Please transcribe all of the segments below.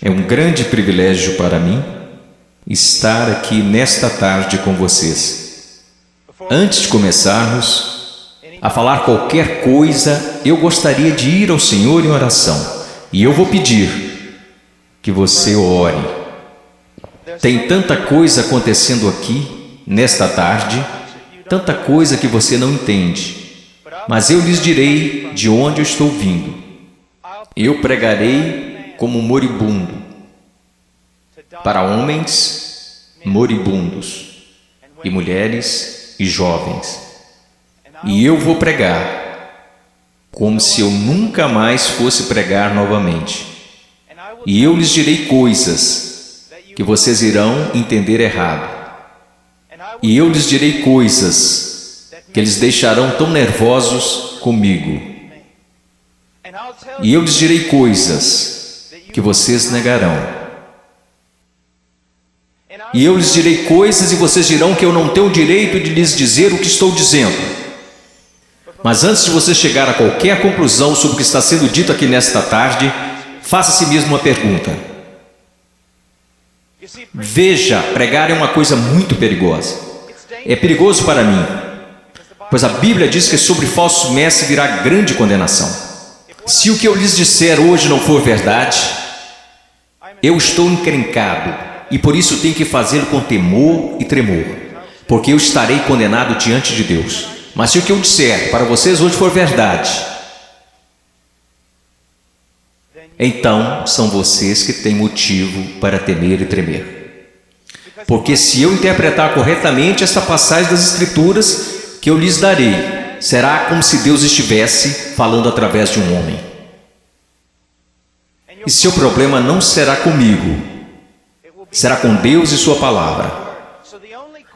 É um grande privilégio para mim estar aqui nesta tarde com vocês. Antes de começarmos a falar qualquer coisa, eu gostaria de ir ao Senhor em oração. E eu vou pedir que você ore. Tem tanta coisa acontecendo aqui nesta tarde, tanta coisa que você não entende. Mas eu lhes direi de onde eu estou vindo. Eu pregarei como moribundo, para homens moribundos, e mulheres e jovens. E eu vou pregar como se eu nunca mais fosse pregar novamente. E eu lhes direi coisas que vocês irão entender errado. E eu lhes direi coisas que eles deixarão tão nervosos comigo. E eu lhes direi coisas que vocês negarão. E eu lhes direi coisas e vocês dirão que eu não tenho o direito de lhes dizer o que estou dizendo. Mas antes de você chegar a qualquer conclusão sobre o que está sendo dito aqui nesta tarde, faça a si mesmo uma pergunta. Veja, pregar é uma coisa muito perigosa. É perigoso para mim, pois a Bíblia diz que sobre falsos mestres virá grande condenação. Se o que eu lhes disser hoje não for verdade, eu estou encrencado e por isso tenho que fazê-lo com temor e tremor, porque eu estarei condenado diante de Deus. Mas se o que eu disser para vocês hoje for verdade, então são vocês que têm motivo para temer e tremer. Porque se eu interpretar corretamente esta passagem das Escrituras que eu lhes darei, será como se Deus estivesse falando através de um homem. E seu problema não será comigo, será com Deus e sua palavra.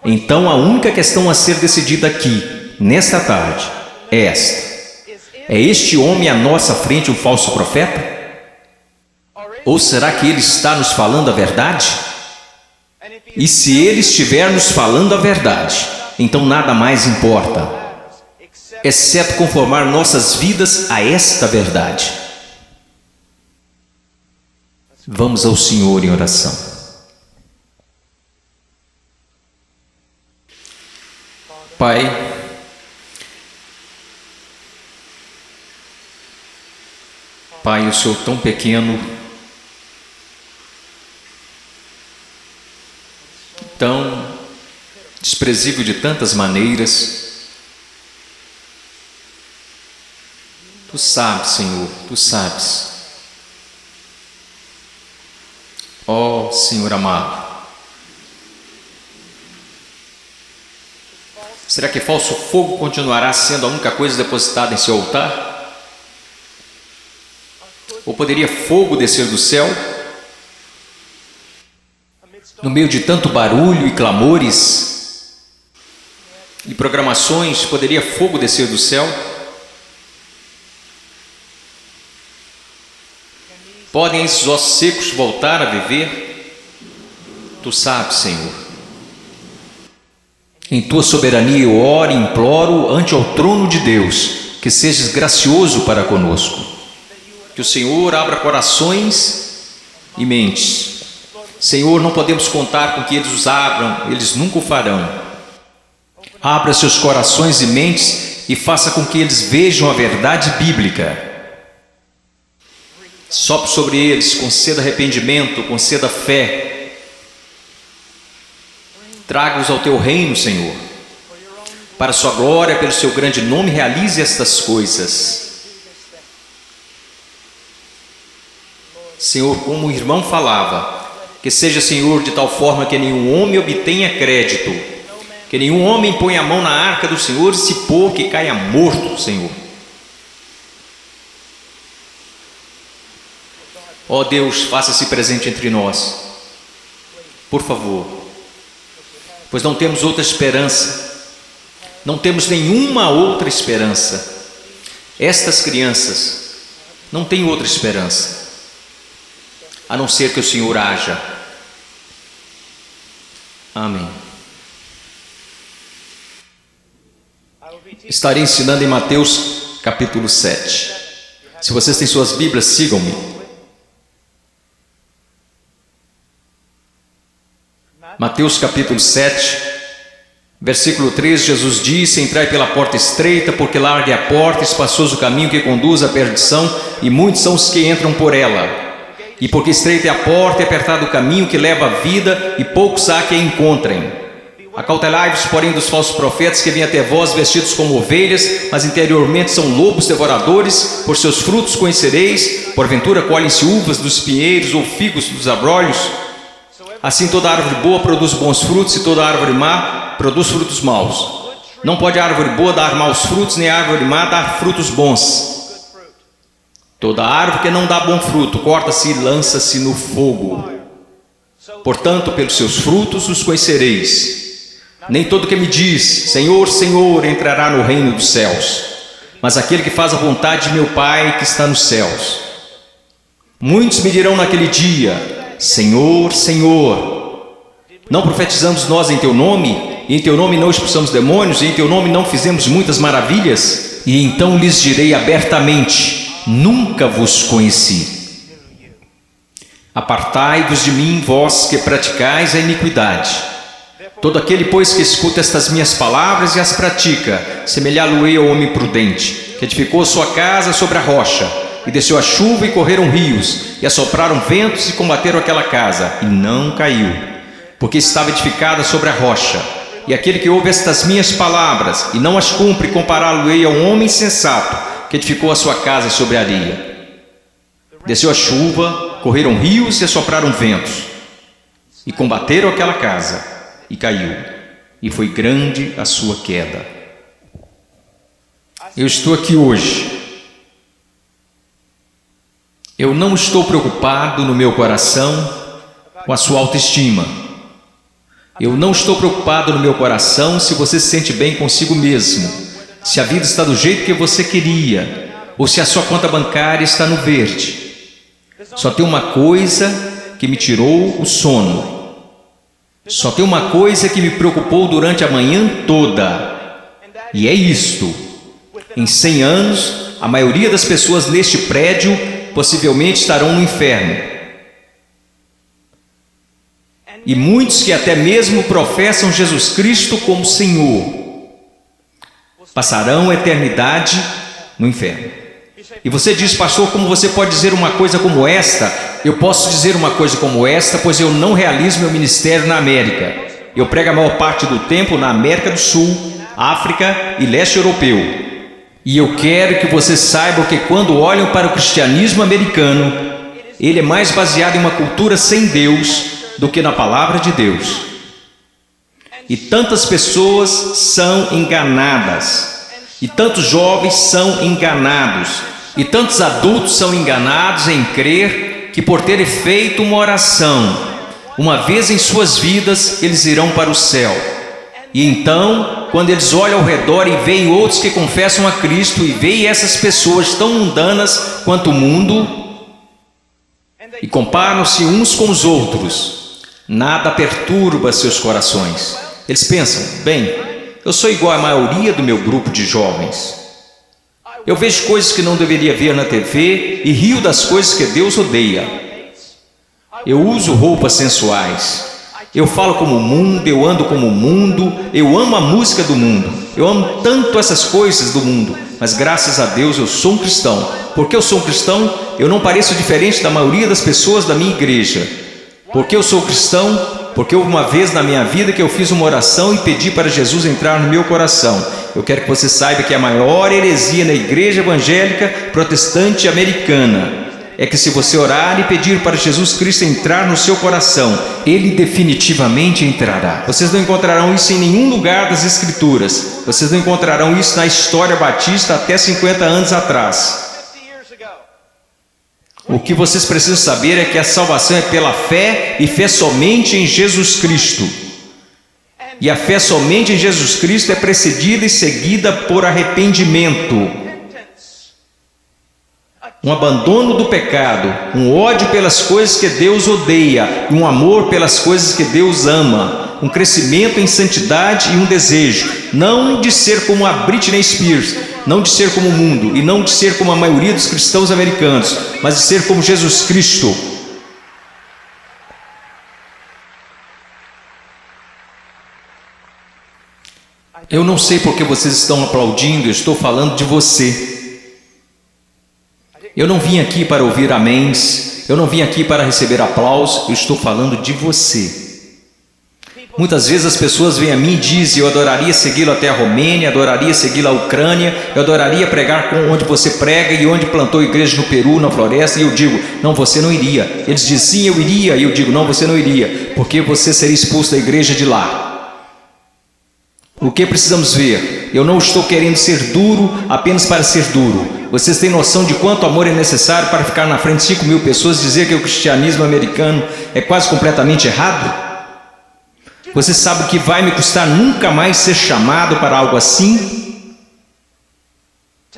Então a única questão a ser decidida aqui, nesta tarde, é esta: é este homem à nossa frente um falso profeta? Ou será que ele está nos falando a verdade? E se ele estiver nos falando a verdade, então nada mais importa, exceto conformar nossas vidas a esta verdade. Vamos ao Senhor em oração. Pai, eu sou tão pequeno, tão desprezível de tantas maneiras. Tu sabes, Senhor, Tu sabes. Ó Senhor amado, será que falso fogo continuará sendo a única coisa depositada em seu altar? Ou poderia fogo descer do céu? No meio de tanto barulho e clamores e programações, poderia fogo descer do céu? Podem esses ossos secos voltar a viver? Tu sabes, Senhor. Em Tua soberania eu oro e imploro ante ao trono de Deus, que sejas gracioso para conosco. Que o Senhor abra corações e mentes. Senhor, não podemos contar com que eles os abram, eles nunca o farão. Abra seus corações e mentes e faça com que eles vejam a verdade bíblica. Sopre sobre eles, conceda arrependimento, conceda fé. Traga-os ao Teu reino, Senhor. Para a Sua glória, pelo Seu grande nome, realize estas coisas. Senhor, como o irmão falava, que seja, Senhor, de tal forma que nenhum homem obtenha crédito, que nenhum homem ponha a mão na arca do Senhor e se pôr que caia morto, Senhor. Ó Deus, faça-se presente entre nós, por favor, pois não temos outra esperança, não temos nenhuma outra esperança. Estas crianças não têm outra esperança, a não ser que o Senhor haja. Amém. Estarei ensinando em Mateus capítulo 7. Se vocês têm suas Bíblias, sigam-me. Mateus capítulo 7, versículo 3, Jesus disse: entrai pela porta estreita, porque larga é a porta, espaçoso o caminho que conduz à perdição, e muitos são os que entram por ela. E porque estreita é a porta e apertado o caminho que leva à vida, e poucos há que a encontrem. Acautelai-vos, porém, dos falsos profetas que vêm até vós vestidos como ovelhas, mas interiormente são lobos devoradores. Por seus frutos conhecereis. Porventura colhem-se uvas dos pinheiros ou figos dos abrolhos? Assim toda árvore boa produz bons frutos, e toda árvore má produz frutos maus. Não pode a árvore boa dar maus frutos, nem a árvore má dar frutos bons. Toda árvore que não dá bom fruto corta-se e lança-se no fogo. Portanto, pelos seus frutos os conhecereis. Nem todo que me diz, Senhor, Senhor, entrará no reino dos céus, mas aquele que faz a vontade de meu Pai que está nos céus. Muitos me dirão naquele dia: Senhor, Senhor, não profetizamos nós em teu nome, e em teu nome não expulsamos demônios, e em teu nome não fizemos muitas maravilhas? E então lhes direi abertamente: nunca vos conheci. Apartai-vos de mim, vós que praticais a iniquidade. Todo aquele, pois, que escuta estas minhas palavras e as pratica, semelhá-lo-ei ao homem prudente, que edificou sua casa sobre a rocha, e desceu a chuva e correram rios, e assopraram ventos e combateram aquela casa, e não caiu, porque estava edificada sobre a rocha. E aquele que ouve estas minhas palavras e não as cumpre, compará-lo-ei a um homem sensato, que edificou a sua casa sobre a areia. Desceu a chuva, correram rios e assopraram ventos, e combateram aquela casa, e caiu, e foi grande a sua queda. Eu estou aqui hoje. Eu não estou preocupado no meu coração com a sua autoestima. Eu não estou preocupado no meu coração se você se sente bem consigo mesmo, se a vida está do jeito que você queria, ou se a sua conta bancária está no verde. Só tem uma coisa que me tirou o sono. Só tem uma coisa que me preocupou durante a manhã toda, e é isto: em 100 anos, a maioria das pessoas neste prédio possivelmente estarão no inferno. E muitos que até mesmo professam Jesus Cristo como Senhor passarão a eternidade no inferno. E você diz: pastor, como você pode dizer uma coisa como esta? Eu posso dizer uma coisa como esta, pois eu não realizo meu ministério na América. Eu prego a maior parte do tempo na América do Sul, África e leste europeu. E eu quero que você saiba que quando olham para o cristianismo americano, ele é mais baseado em uma cultura sem Deus do que na palavra de Deus. E tantas pessoas são enganadas, e tantos jovens são enganados, e tantos adultos são enganados em crer que por terem feito uma oração uma vez em suas vidas, eles irão para o céu. E então, quando eles olham ao redor e veem outros que confessam a Cristo, e veem essas pessoas tão mundanas quanto o mundo, e comparam-se uns com os outros, nada perturba seus corações. Eles pensam: bem, eu sou igual à maioria do meu grupo de jovens. Eu vejo coisas que não deveria ver na TV e rio das coisas que Deus odeia. Eu uso roupas sensuais. Eu falo como o mundo, eu ando como o mundo, eu amo a música do mundo. Eu amo tanto essas coisas do mundo, mas graças a Deus eu sou um cristão. Porque eu sou um cristão, eu não pareço diferente da maioria das pessoas da minha igreja. Porque eu sou cristão, porque houve uma vez na minha vida que eu fiz uma oração e pedi para Jesus entrar no meu coração. Eu quero que você saiba que a maior heresia na igreja evangélica protestante americana é que se você orar e pedir para Jesus Cristo entrar no seu coração, Ele definitivamente entrará. Vocês não encontrarão isso em nenhum lugar das Escrituras. Vocês não encontrarão isso na história batista até 50 anos atrás. O que vocês precisam saber é que a salvação é pela fé, e fé somente em Jesus Cristo. E a fé somente em Jesus Cristo é precedida e seguida por arrependimento. Um abandono do pecado, um ódio pelas coisas que Deus odeia, e um amor pelas coisas que Deus ama, um crescimento em santidade e um desejo, não de ser como a Britney Spears, não de ser como o mundo, e não de ser como a maioria dos cristãos americanos, mas de ser como Jesus Cristo. Eu não sei porque vocês estão aplaudindo, eu estou falando de você. Eu não vim aqui para ouvir améns, eu não vim aqui para receber aplausos, eu estou falando de você. Muitas vezes as pessoas vêm a mim e dizem: eu adoraria segui-lo até a Romênia, adoraria segui-lo à Ucrânia, eu adoraria pregar onde você prega e onde plantou igreja no Peru, na floresta. E eu digo: não, você não iria. Eles dizem: sim, eu iria. E eu digo: não, você não iria, porque você seria expulso da igreja de lá. O que precisamos ver? Eu não estou querendo ser duro apenas para ser duro. Vocês têm noção de quanto amor é necessário para ficar na frente de 5.000 pessoas e dizer que o cristianismo americano é quase completamente errado? Você sabe o que vai me custar nunca mais ser chamado para algo assim?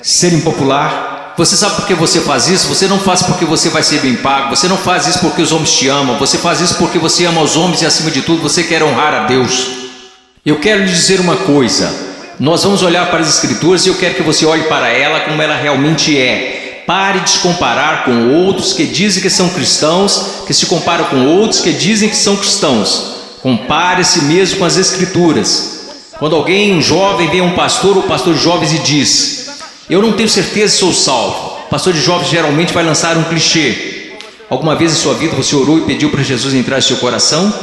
Ser impopular? Você sabe por que você faz isso? Você não faz porque você vai ser bem pago. Você não faz isso porque os homens te amam. Você faz isso porque você ama os homens e, acima de tudo, você quer honrar a Deus. Eu quero lhe dizer uma coisa. Nós vamos olhar para as Escrituras e eu quero que você olhe para ela como ela realmente é. Pare de se comparar com outros que dizem que são cristãos, que se comparam com outros que dizem que são cristãos. Compare a si mesmo com as Escrituras. Quando alguém, um jovem, vem a um pastor ou pastor de jovens e diz: eu não tenho certeza se sou salvo. O pastor de jovens geralmente vai lançar um clichê. Alguma vez em sua vida você orou e pediu para Jesus entrar em seu coração?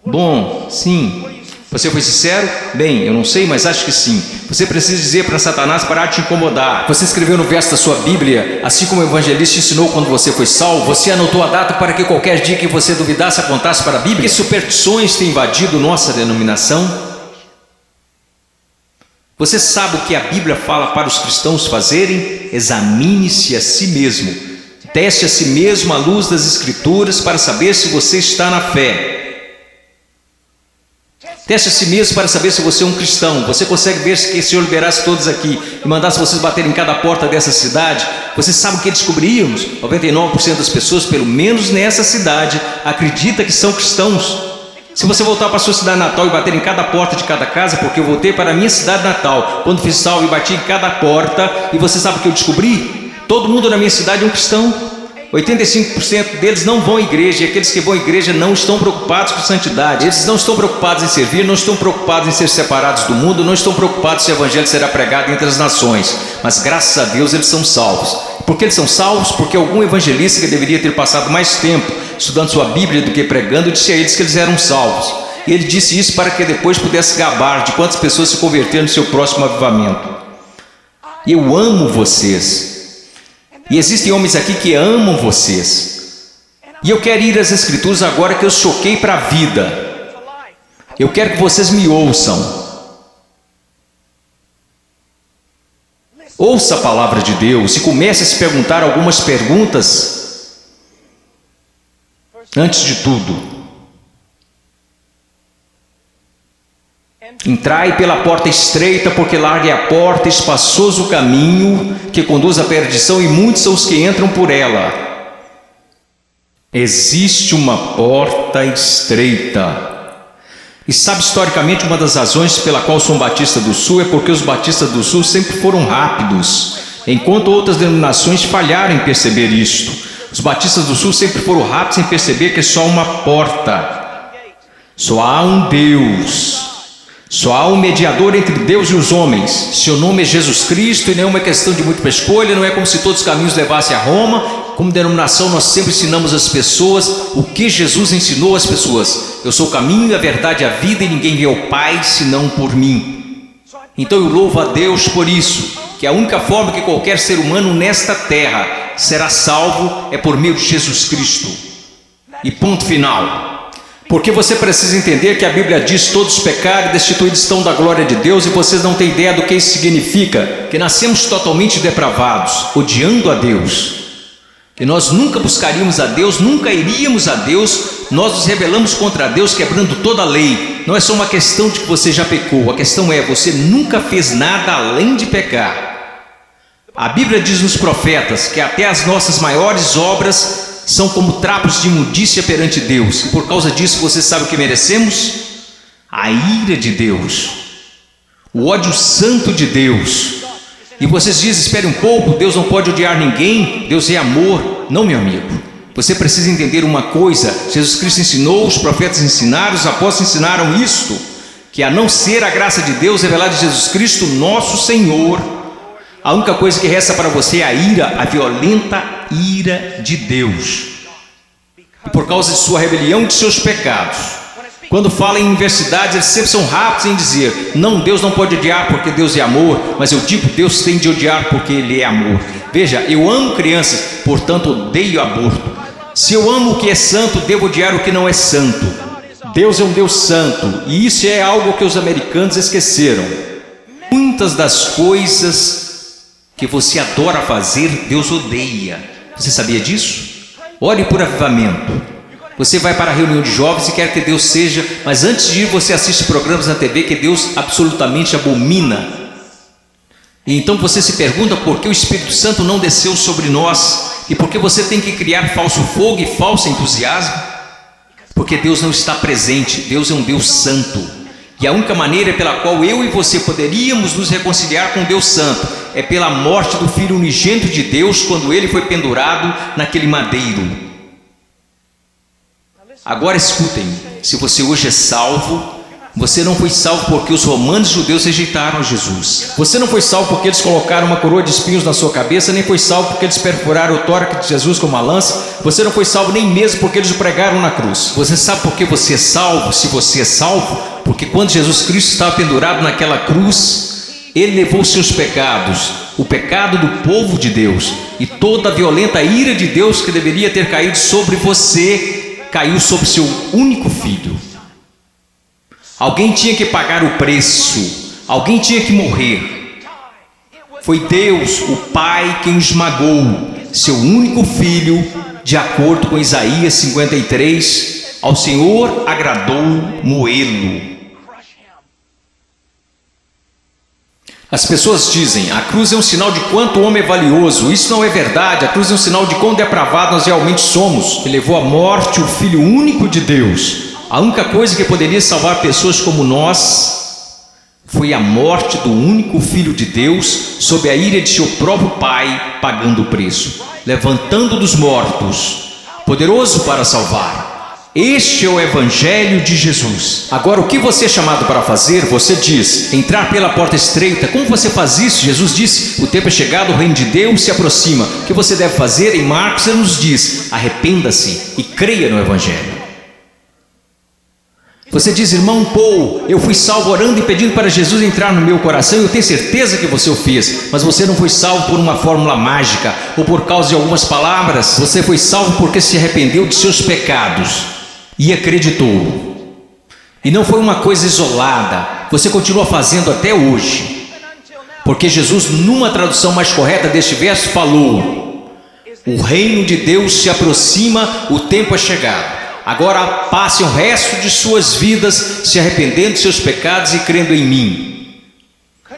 Bom, sim. Você foi sincero? Bem, eu não sei, mas acho que sim. Você precisa dizer para Satanás parar de te incomodar. Você escreveu no verso da sua Bíblia, assim como o evangelista ensinou quando você foi salvo. Você anotou a data para que qualquer dia que você duvidasse apontasse para a Bíblia. Que superstições têm invadido nossa denominação? Você sabe o que a Bíblia fala para os cristãos fazerem? Examine-se a si mesmo. Teste a si mesmo à luz das Escrituras para saber se você está na fé. Teste a si mesmo para saber se você é um cristão. Você consegue ver se o Senhor liberasse todos aqui e mandasse vocês baterem em cada porta dessa cidade? Você sabe o que descobrimos? 99% das pessoas, pelo menos nessa cidade, acredita que são cristãos. Se você voltar para a sua cidade natal e bater em cada porta de cada casa, porque eu voltei para a minha cidade natal, quando fiz salvo e bati em cada porta, e você sabe o que eu descobri? Todo mundo na minha cidade é um cristão. 85% deles não vão à igreja, e aqueles que vão à igreja não estão preocupados com santidade. Eles não estão preocupados em servir, não estão preocupados em ser separados do mundo, não estão preocupados se o evangelho será pregado entre as nações. Mas graças a Deus eles são salvos. Por que eles são salvos? Porque algum evangelista que deveria ter passado mais tempo estudando sua Bíblia do que pregando disse a eles que eles eram salvos. E ele disse isso para que depois pudesse gabar de quantas pessoas se converteram no seu próximo avivamento. Eu amo vocês. E existem homens aqui que amam vocês. E eu quero ir às Escrituras agora que eu choquei para a vida. Eu quero que vocês me ouçam. Ouça a palavra de Deus e comece a se perguntar algumas perguntas. Antes de tudo, entrai pela porta estreita, porque larga é a porta, espaçoso o caminho que conduz à perdição, e muitos são os que entram por ela. Existe uma porta estreita. E sabe, historicamente, uma das razões pela qual sou um Batista do Sul é porque os Batistas do Sul sempre foram rápidos, enquanto outras denominações falharam em perceber isto. Os Batistas do Sul sempre foram rápidos em perceber que é só uma porta. Só há um Deus. Só há um mediador entre Deus e os homens. Seu nome é Jesus Cristo, e não é uma questão de múltipla escolha. Não é como se todos os caminhos levassem a Roma. Como denominação, nós sempre ensinamos às pessoas o que Jesus ensinou às pessoas. Eu sou o caminho, a verdade e a vida, e ninguém vê ao Pai senão por mim. Então eu louvo a Deus por isso, que a única forma que qualquer ser humano nesta terra será salvo é por meio de Jesus Cristo. E ponto final. Porque você precisa entender que a Bíblia diz: todos pecaram e destituídos estão da glória de Deus, e vocês não têm ideia do que isso significa. Que nascemos totalmente depravados, odiando a Deus. Que nós nunca buscaríamos a Deus, nunca iríamos a Deus, nós nos rebelamos contra Deus, quebrando toda a lei. Não é só uma questão de que você já pecou, a questão é: você nunca fez nada além de pecar. A Bíblia diz nos profetas que até as nossas maiores obras são como trapos de imundícia perante Deus. E por causa disso, você sabe o que merecemos? A ira de Deus, o ódio santo de Deus. E vocês dizem: espere um pouco, Deus não pode odiar ninguém, Deus é amor. Não, meu amigo, você precisa entender uma coisa: Jesus Cristo ensinou, os profetas ensinaram, os apóstolos ensinaram isto, que a não ser a graça de Deus revelada em Jesus Cristo, nosso Senhor, a única coisa que resta para você é a ira, a violenta ira de Deus, por causa de sua rebelião e de seus pecados. Quando falam em universidades, eles sempre são rápidos em dizer: não, Deus não pode odiar porque Deus é amor, mas eu digo, Deus tem de odiar porque Ele é amor. Veja, eu amo crianças, portanto odeio aborto. Se eu amo o que é santo, devo odiar o que não é santo. Deus é um Deus santo, e isso é algo que os americanos esqueceram. Muitas das coisas que você adora fazer, Deus odeia. Você sabia disso? Ore por avivamento. Você vai para a reunião de jovens e quer que Deus seja, mas antes de ir você assiste programas na TV que Deus absolutamente abomina. E então você se pergunta por que o Espírito Santo não desceu sobre nós e por que você tem que criar falso fogo e falso entusiasmo. Porque Deus não está presente. Deus é um Deus santo, e a única maneira pela qual eu e você poderíamos nos reconciliar com Deus santo é pela morte do Filho unigênito de Deus, quando ele foi pendurado naquele madeiro. Agora escutem, se você hoje é salvo, você não foi salvo porque os romanos judeus rejeitaram Jesus. Você não foi salvo porque eles colocaram uma coroa de espinhos na sua cabeça, nem foi salvo porque eles perfuraram o tórax de Jesus com uma lança. Você não foi salvo nem mesmo porque eles o pregaram na cruz. Você sabe por que você é salvo? Se você é salvo, porque quando Jesus Cristo estava pendurado naquela cruz, Ele levou os seus pecados, o pecado do povo de Deus, e toda a violenta ira de Deus que deveria ter caído sobre você, caiu sobre seu único filho. Alguém tinha que pagar o preço, alguém tinha que morrer. Foi Deus, o Pai, quem esmagou seu único filho, de acordo com Isaías 53, ao Senhor agradou moê-lo. As pessoas dizem: a cruz é um sinal de quanto o homem é valioso. Isso não é verdade. A cruz é um sinal de quão depravado nós realmente somos. Ele levou à morte o Filho único de Deus. A única coisa que poderia salvar pessoas como nós foi a morte do único Filho de Deus, sob a ira de seu próprio Pai, pagando o preço, levantando dos mortos, poderoso para salvar. Este é o Evangelho de Jesus. Agora, o que você é chamado para fazer? Você diz: entrar pela porta estreita. Como você faz isso? Jesus disse: o tempo é chegado, o reino de Deus se aproxima. O que você deve fazer? Em Marcos ele nos diz: arrependa-se e creia no Evangelho. Você diz: irmão Paul, eu fui salvo orando e pedindo para Jesus entrar no meu coração. Eu tenho certeza que você o fez, mas você não foi salvo por uma fórmula mágica ou por causa de algumas palavras. Você foi salvo porque se arrependeu de seus pecados e acreditou. E não foi uma coisa isolada, você continua fazendo até hoje, porque Jesus, numa tradução mais correta deste verso, falou: o reino de Deus se aproxima, o tempo é chegado. Agora passem o resto de suas vidas se arrependendo de seus pecados e crendo em mim.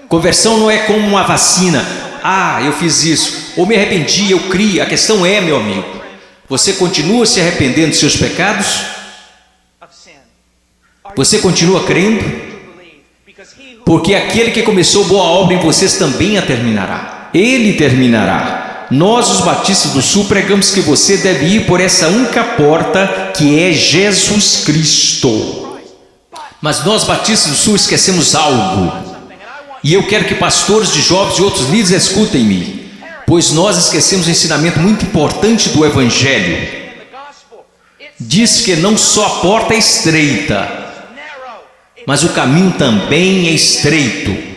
Conversão não é como uma vacina. Ah, eu fiz isso, ou me arrependi, eu criei. A questão é, meu amigo, você continua se arrependendo de seus pecados? Você continua crendo? Porque aquele que começou boa obra em vocês também a terminará. Ele terminará. Nós, os batistas do Sul, pregamos que você deve ir por essa única porta, que é Jesus Cristo. Mas nós, batistas do Sul, esquecemos algo. E eu quero que pastores de jovens e outros líderes escutem-me, pois nós esquecemos um ensinamento muito importante do Evangelho. Diz que não só a porta é estreita, mas o caminho também é estreito.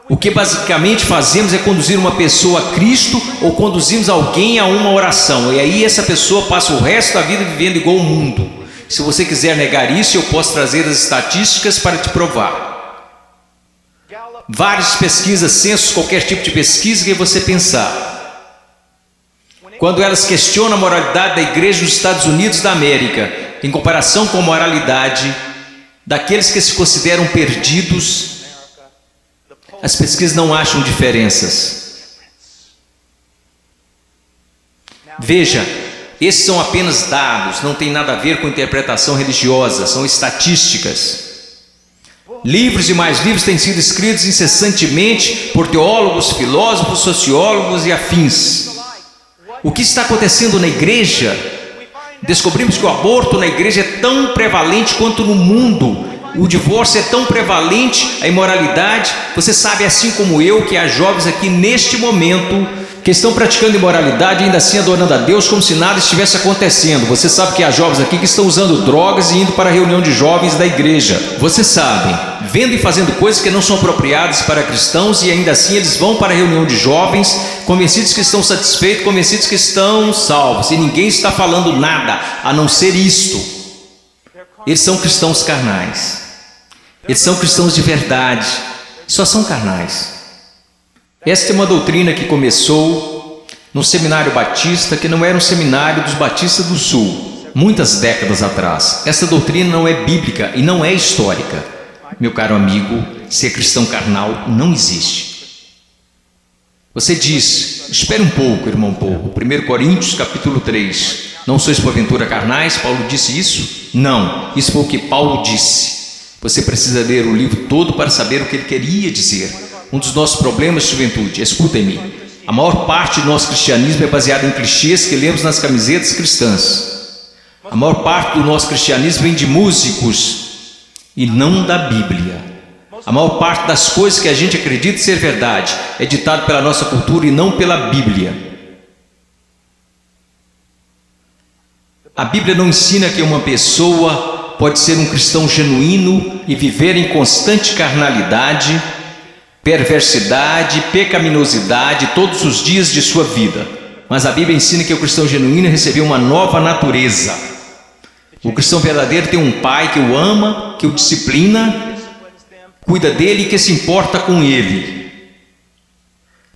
O que basicamente fazemos é conduzir uma pessoa a Cristo ou conduzimos alguém a uma oração, e aí essa pessoa passa o resto da vida vivendo igual ao mundo. Se você quiser negar isso, eu posso trazer as estatísticas para te provar. Várias pesquisas, censos, qualquer tipo de pesquisa que você pensar, quando elas questionam a moralidade da igreja nos Estados Unidos da América em comparação com a moralidade daqueles que se consideram perdidos, as pesquisas não acham diferenças. Veja, esses são apenas dados, não tem nada a ver com interpretação religiosa, são estatísticas. Livros e mais livros têm sido escritos incessantemente por teólogos, filósofos, sociólogos e afins. O que está acontecendo na igreja? Descobrimos que o aborto na igreja é tão prevalente quanto no mundo, O divórcio é tão prevalente, a imoralidade. Você sabe, assim como eu, que há jovens aqui neste momento que estão praticando imoralidade e ainda assim adorando a Deus como se nada estivesse acontecendo. Você sabe que há jovens aqui que estão usando drogas e indo para a reunião de jovens da igreja. Você sabe, vendo e fazendo coisas que não são apropriadas para cristãos e ainda assim eles vão para a reunião de jovens, convencidos que estão satisfeitos, convencidos que estão salvos, e ninguém está falando nada a não ser isto. Eles são cristãos carnais. Eles são cristãos de verdade, só são carnais. Esta é uma doutrina que começou no seminário batista, que não era um seminário dos batistas do sul, muitas décadas atrás. Essa doutrina não é bíblica e não é histórica. Meu caro amigo, ser cristão carnal não existe. Você diz, espere um pouco, irmão Paulo, 1 Coríntios capítulo 3, não sois porventura carnais? Paulo disse isso? Não, isso foi o que Paulo disse. Você precisa ler o livro todo para saber o que ele queria dizer. Um dos nossos problemas, juventude, escutem-me, a maior parte do nosso cristianismo é baseada em clichês que lemos nas camisetas cristãs. A maior parte do nosso cristianismo vem de músicos e não da Bíblia. A maior parte das coisas que a gente acredita ser verdade é ditado pela nossa cultura e não pela Bíblia. A Bíblia não ensina que uma pessoa pode ser um cristão genuíno e viver em constante carnalidade, perversidade, pecaminosidade todos os dias de sua vida. Mas a Bíblia ensina que o cristão genuíno recebeu uma nova natureza. O cristão verdadeiro tem um pai que o ama, que o disciplina, cuida dele e que se importa com ele.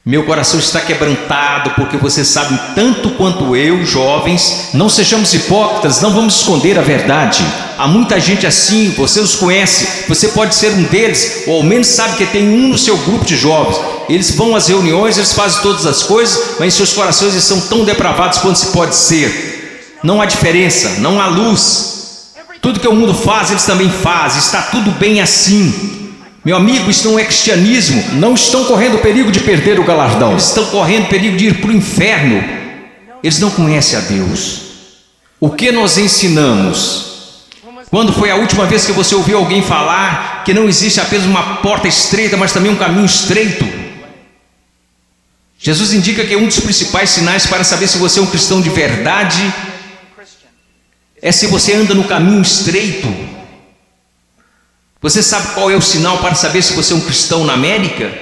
Meu coração está quebrantado porque você sabe tanto quanto eu, jovens. Não sejamos hipócritas, não vamos esconder a verdade. Há muita gente assim, você os conhece, você pode ser um deles, ou ao menos sabe que tem um no seu grupo de jovens. Eles vão às reuniões, eles fazem todas as coisas, mas em seus corações eles são tão depravados quanto se pode ser. Não há diferença, não há luz. Tudo que o mundo faz, eles também fazem, está tudo bem assim. Meu amigo, isso não é cristianismo. Não estão correndo perigo de perder o galardão, eles estão correndo perigo de ir para o inferno. Eles não conhecem a Deus. O que nós ensinamos? Quando foi a última vez que você ouviu alguém falar que não existe apenas uma porta estreita, mas também um caminho estreito? Jesus indica que um dos principais sinais para saber se você é um cristão de verdade é se você anda no caminho estreito. Você sabe qual é o sinal para saber se você é um cristão na América?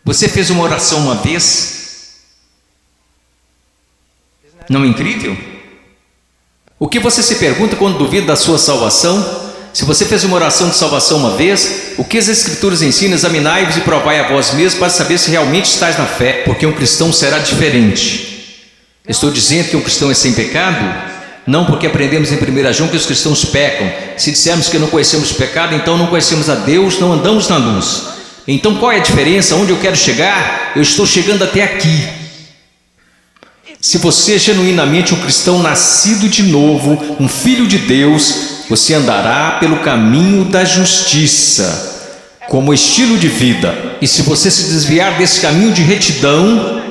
Você fez uma oração uma vez? Não é incrível? O que você se pergunta quando duvida da sua salvação? Se você fez uma oração de salvação uma vez, o que as Escrituras ensinam? Examinai-vos e provai a vós mesmos para saber se realmente estáis na fé, porque um cristão será diferente. Estou dizendo que um cristão é sem pecado? Não, porque aprendemos em 1 João que os cristãos pecam. Se dissermos que não conhecemos o pecado, então não conhecemos a Deus, não andamos na luz. Então qual é a diferença? Onde eu quero chegar? Eu estou chegando até aqui. Se você é genuinamente um cristão nascido de novo, um filho de Deus, você andará pelo caminho da justiça, como estilo de vida. E se você se desviar desse caminho de retidão,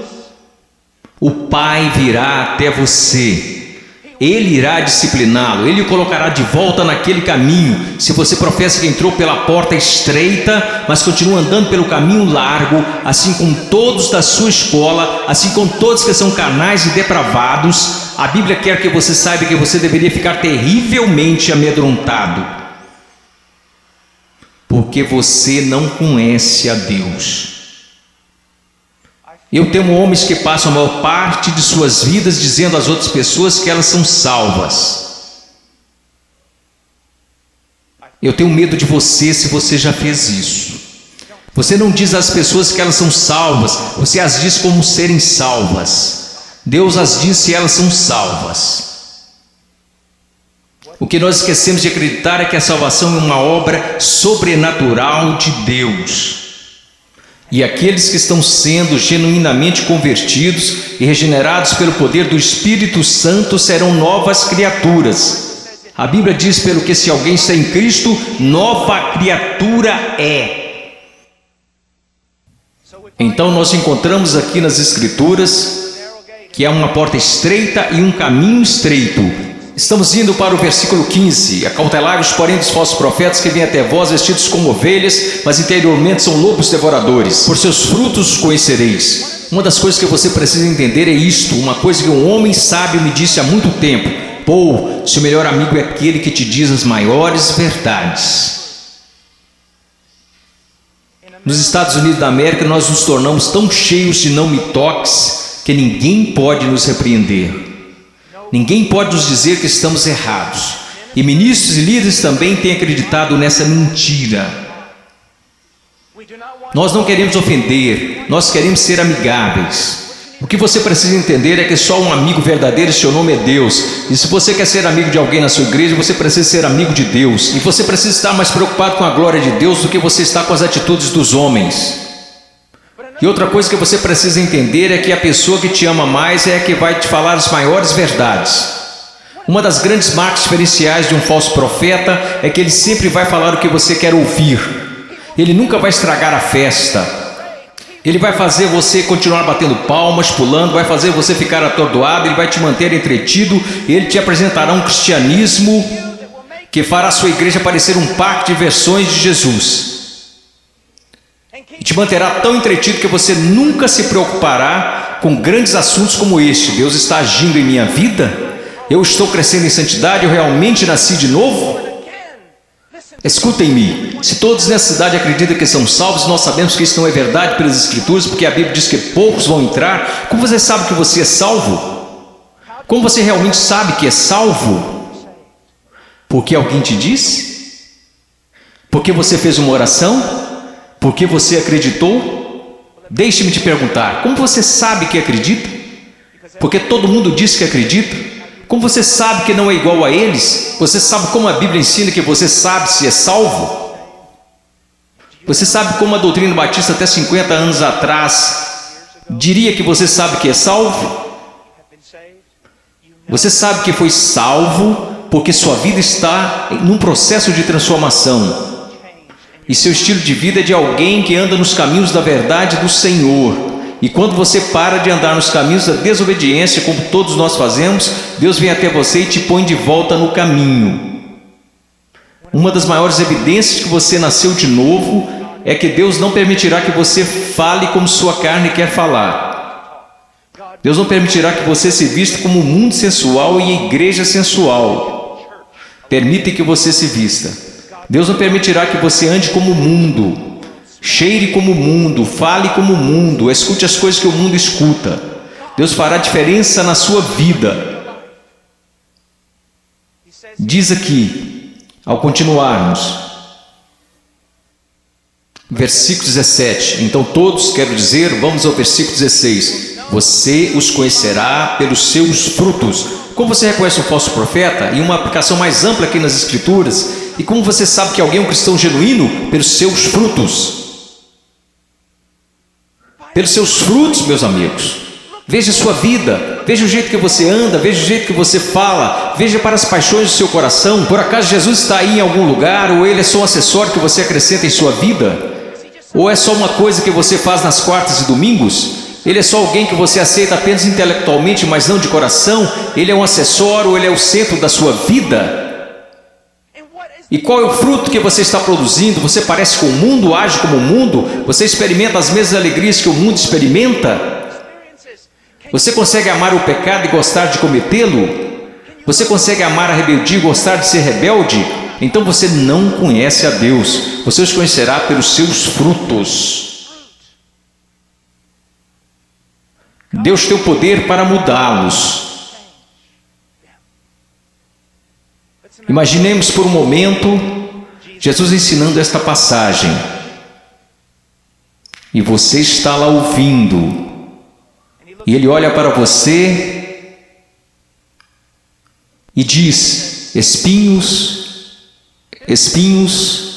o Pai virá até você. Ele irá discipliná-lo, ele o colocará de volta naquele caminho. Se você professa que entrou pela porta estreita, mas continua andando pelo caminho largo, assim como todos da sua escola, assim como todos que são carnais e depravados, a Bíblia quer que você saiba que você deveria ficar terrivelmente amedrontado, porque você não conhece a Deus. Eu temo homens que passam a maior parte de suas vidas dizendo às outras pessoas que elas são salvas. Eu tenho medo de você se você já fez isso. Você não diz às pessoas que elas são salvas, você as diz como serem salvas. Deus as diz se elas são salvas. O que nós esquecemos de acreditar é que a salvação é uma obra sobrenatural de Deus. E aqueles que estão sendo genuinamente convertidos e regenerados pelo poder do Espírito Santo serão novas criaturas. A Bíblia diz, pelo que se alguém está em Cristo, nova criatura é. Então nós encontramos aqui nas Escrituras que há uma porta estreita e um caminho estreito. Estamos indo para o versículo 15. Acautelai-vos, porém, dos falsos profetas que vêm até vós vestidos como ovelhas, mas interiormente são lobos devoradores. Por seus frutos os conhecereis. Uma das coisas que você precisa entender é isto, uma coisa que um homem sábio me disse há muito tempo: Paul, seu melhor amigo é aquele que te diz as maiores verdades. Nos Estados Unidos da América, nós nos tornamos tão cheios de não me toques que ninguém pode nos repreender. Ninguém pode nos dizer que estamos errados. E ministros e líderes também têm acreditado nessa mentira. Nós não queremos ofender, nós queremos ser amigáveis. O que você precisa entender é que só um amigo verdadeiro, seu nome é Deus. E se você quer ser amigo de alguém na sua igreja, você precisa ser amigo de Deus. E você precisa estar mais preocupado com a glória de Deus do que você está com as atitudes dos homens. E outra coisa que você precisa entender é que a pessoa que te ama mais é a que vai te falar as maiores verdades. Uma das grandes marcas diferenciais de um falso profeta é que ele sempre vai falar o que você quer ouvir. Ele nunca vai estragar a festa. Ele vai fazer você continuar batendo palmas, pulando, vai fazer você ficar atordoado, ele vai te manter entretido, ele te apresentará um cristianismo que fará a sua igreja parecer um parque de versões de Jesus. E te manterá tão entretido que você nunca se preocupará com grandes assuntos como este. Deus está agindo em minha vida? Eu estou crescendo em santidade? Eu realmente nasci de novo? Escutem-me, se todos nessa cidade acreditam que são salvos, nós sabemos que isso não é verdade pelas Escrituras, porque a Bíblia diz que poucos vão entrar. Como você sabe que você é salvo? Como você realmente sabe que é salvo? Porque alguém te disse? Porque você fez uma oração? Porque você acreditou? Deixe-me te perguntar, como você sabe que acredita? Porque todo mundo diz que acredita. Como você sabe que não é igual a eles? Você sabe como a Bíblia ensina que você sabe se é salvo? Você sabe como a doutrina batista até 50 anos atrás diria que você sabe que é salvo? Você sabe que foi salvo porque sua vida está num processo de transformação. E seu estilo de vida é de alguém que anda nos caminhos da verdade do Senhor. E quando você para de andar nos caminhos da desobediência, como todos nós fazemos, Deus vem até você e te põe de volta no caminho. Uma das maiores evidências que você nasceu de novo é que Deus não permitirá que você fale como sua carne quer falar. Deus não permitirá que você se vista como o mundo sensual e a igreja sensual. Permite que você se vista. Deus não permitirá que você ande como o mundo. Cheire como o mundo, fale como o mundo, escute as coisas que o mundo escuta. Deus fará diferença na sua vida. Diz aqui, ao continuarmos, versículo 17. Então todos, quero dizer, vamos ao versículo 16. Você os conhecerá pelos seus frutos. Como você reconhece um falso profeta? E uma aplicação mais ampla aqui nas Escrituras. E como você sabe que alguém é um cristão genuíno? Pelos seus frutos. Pelos seus frutos, meus amigos. Veja a sua vida, veja o jeito que você anda, veja o jeito que você fala, veja para as paixões do seu coração. Por acaso Jesus está aí em algum lugar, ou ele é só um acessório que você acrescenta em sua vida? Ou é só uma coisa que você faz nas quartas e domingos? Ele é só alguém que você aceita apenas intelectualmente, mas não de coração? Ele é um acessório, ele é o centro da sua vida? E qual é o fruto que você está produzindo? Você parece com o mundo, age como o mundo? Você experimenta as mesmas alegrias que o mundo experimenta? Você consegue amar o pecado e gostar de cometê-lo? Você consegue amar a rebeldia e gostar de ser rebelde? Então você não conhece a Deus. Você os conhecerá pelos seus frutos. Deus tem o poder para mudá-los. Imaginemos por um momento Jesus ensinando esta passagem. E você está lá ouvindo. E ele olha para você e diz: espinhos, espinhos.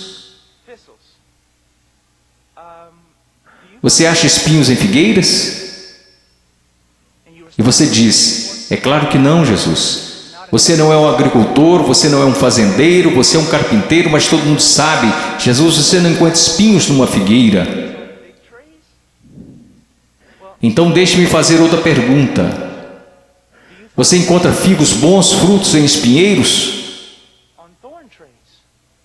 Você acha espinhos em figueiras? E você diz: é claro que não, Jesus. Você não é um agricultor, você não é um fazendeiro, você é um carpinteiro, mas todo mundo sabe, Jesus, você não encontra espinhos numa figueira. Então deixe-me fazer outra pergunta. Você encontra figos bons, frutos em espinheiros?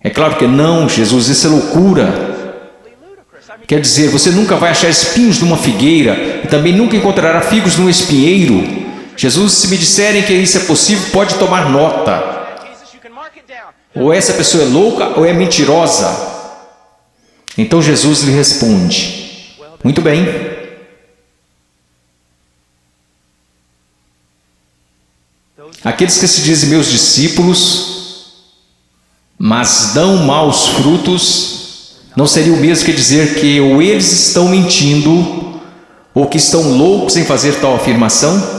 É claro que não, Jesus, isso é loucura. Quer dizer, você nunca vai achar espinhos numa figueira e também nunca encontrará figos num espinheiro. Jesus, se me disserem que isso é possível, pode tomar nota. Ou essa pessoa é louca ou é mentirosa. Então Jesus lhe responde: muito bem. Aqueles que se dizem meus discípulos, mas dão maus frutos, não seria o mesmo que dizer que ou eles estão mentindo, ou que estão loucos em fazer tal afirmação?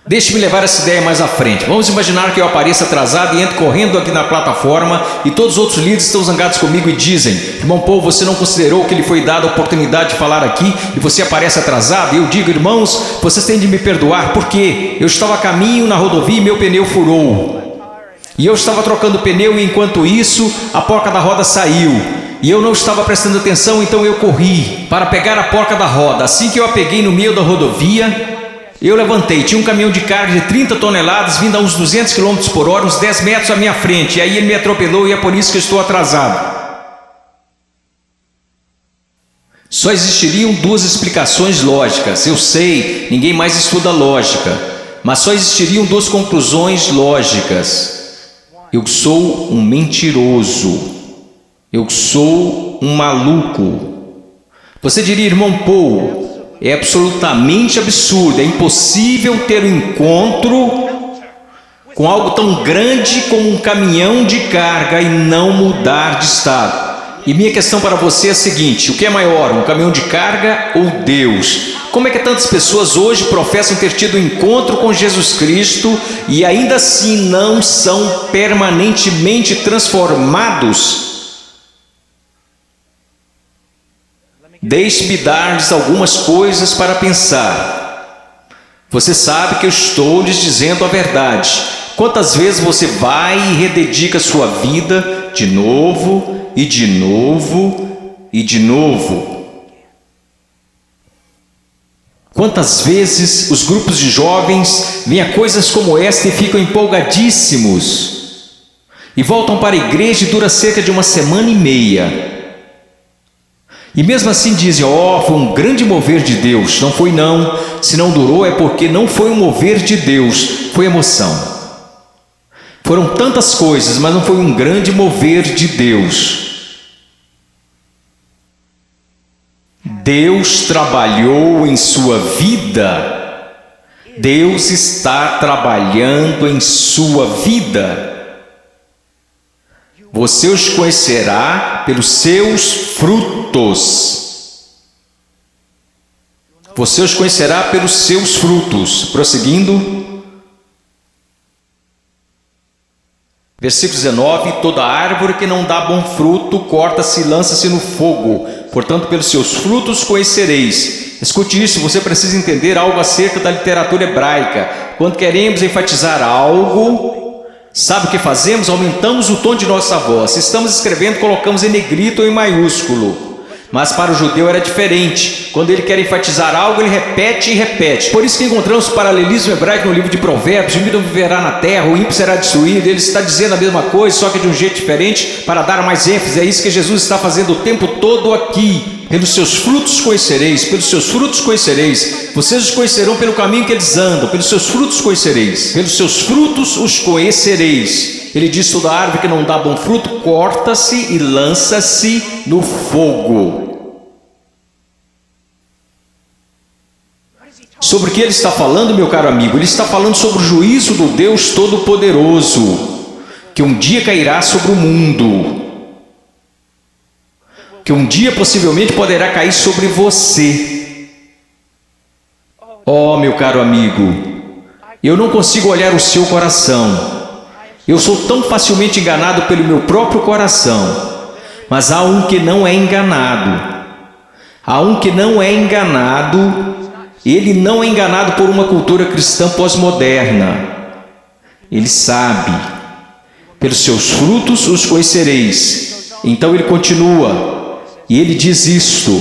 Deixe-me levar essa ideia mais à frente. Vamos imaginar que eu apareça atrasado e entro correndo aqui na plataforma e todos os outros líderes estão zangados comigo e dizem: irmão Paul, você não considerou que lhe foi dada a oportunidade de falar aqui e você aparece atrasado? E eu digo: irmãos, vocês têm de me perdoar, porque eu estava a caminho na rodovia e meu pneu furou. E eu estava trocando o pneu e enquanto isso a porca da roda saiu. E eu não estava prestando atenção, então eu corri para pegar a porca da roda. Assim que eu a peguei no meio da rodovia, eu levantei, tinha um caminhão de carga de 30 toneladas vindo a uns 200 km por hora, uns 10 metros à minha frente. E aí ele me atropelou e é por isso que eu estou atrasado. Só existiriam duas explicações lógicas. Eu sei, ninguém mais estuda lógica. Mas só existiriam duas conclusões lógicas. Eu sou um mentiroso. Eu sou um maluco. Você diria: irmão Paul, é absolutamente absurdo, é impossível ter um encontro com algo tão grande como um caminhão de carga e não mudar de estado. E minha questão para você é a seguinte: o que é maior, um caminhão de carga ou Deus? Como é que tantas pessoas hoje professam ter tido um encontro com Jesus Cristo e ainda assim não são permanentemente transformados? Deixe-me dar-lhes algumas coisas para pensar. Você sabe que eu estou lhes dizendo a verdade. Quantas vezes você vai e rededica sua vida de novo e de novo e de novo? Quantas vezes os grupos de jovens veem a coisas como esta e ficam empolgadíssimos e voltam para a igreja e dura cerca de uma semana e meia. E mesmo assim dizem: foi um grande mover de Deus. Não foi não. Se não durou é porque não foi um mover de Deus, foi emoção. Foram tantas coisas, mas não foi um grande mover de Deus. Deus trabalhou em sua vida. Deus está trabalhando em sua vida. Você os conhecerá pelos seus frutos. Você os conhecerá pelos seus frutos. Prosseguindo. Versículo 19. Toda árvore que não dá bom fruto, corta-se e lança-se no fogo. Portanto, pelos seus frutos conhecereis. Escute isso, você precisa entender algo acerca da literatura hebraica. Quando queremos enfatizar algo, sabe o que fazemos? Aumentamos o tom de nossa voz. Se estamos escrevendo, colocamos em negrito ou em maiúsculo. Mas para o judeu era diferente. Quando ele quer enfatizar algo, ele repete e repete. Por isso que encontramos o paralelismo hebraico no livro de Provérbios: o ímpio viverá na terra, o ímpio será destruído. Ele está dizendo a mesma coisa, só que de um jeito diferente, para dar mais ênfase. É isso que Jesus está fazendo o tempo todo aqui. Pelos seus frutos conhecereis, pelos seus frutos conhecereis. Vocês os conhecerão pelo caminho que eles andam, pelos seus frutos conhecereis, pelos seus frutos os conhecereis. Ele diz: toda árvore que não dá bom fruto, corta-se e lança-se no fogo. Sobre o que ele está falando, meu caro amigo? Ele está falando sobre o juízo do Deus Todo-Poderoso, que um dia cairá sobre o mundo, que um dia possivelmente poderá cair sobre você. Meu caro amigo, eu não consigo olhar o seu coração. Eu sou tão facilmente enganado pelo meu próprio coração. Mas há um que não é enganado. Há um que não é enganado. Ele não é enganado por uma cultura cristã pós-moderna. Ele sabe. Pelos seus frutos os conhecereis. Então ele continua. E ele diz isto: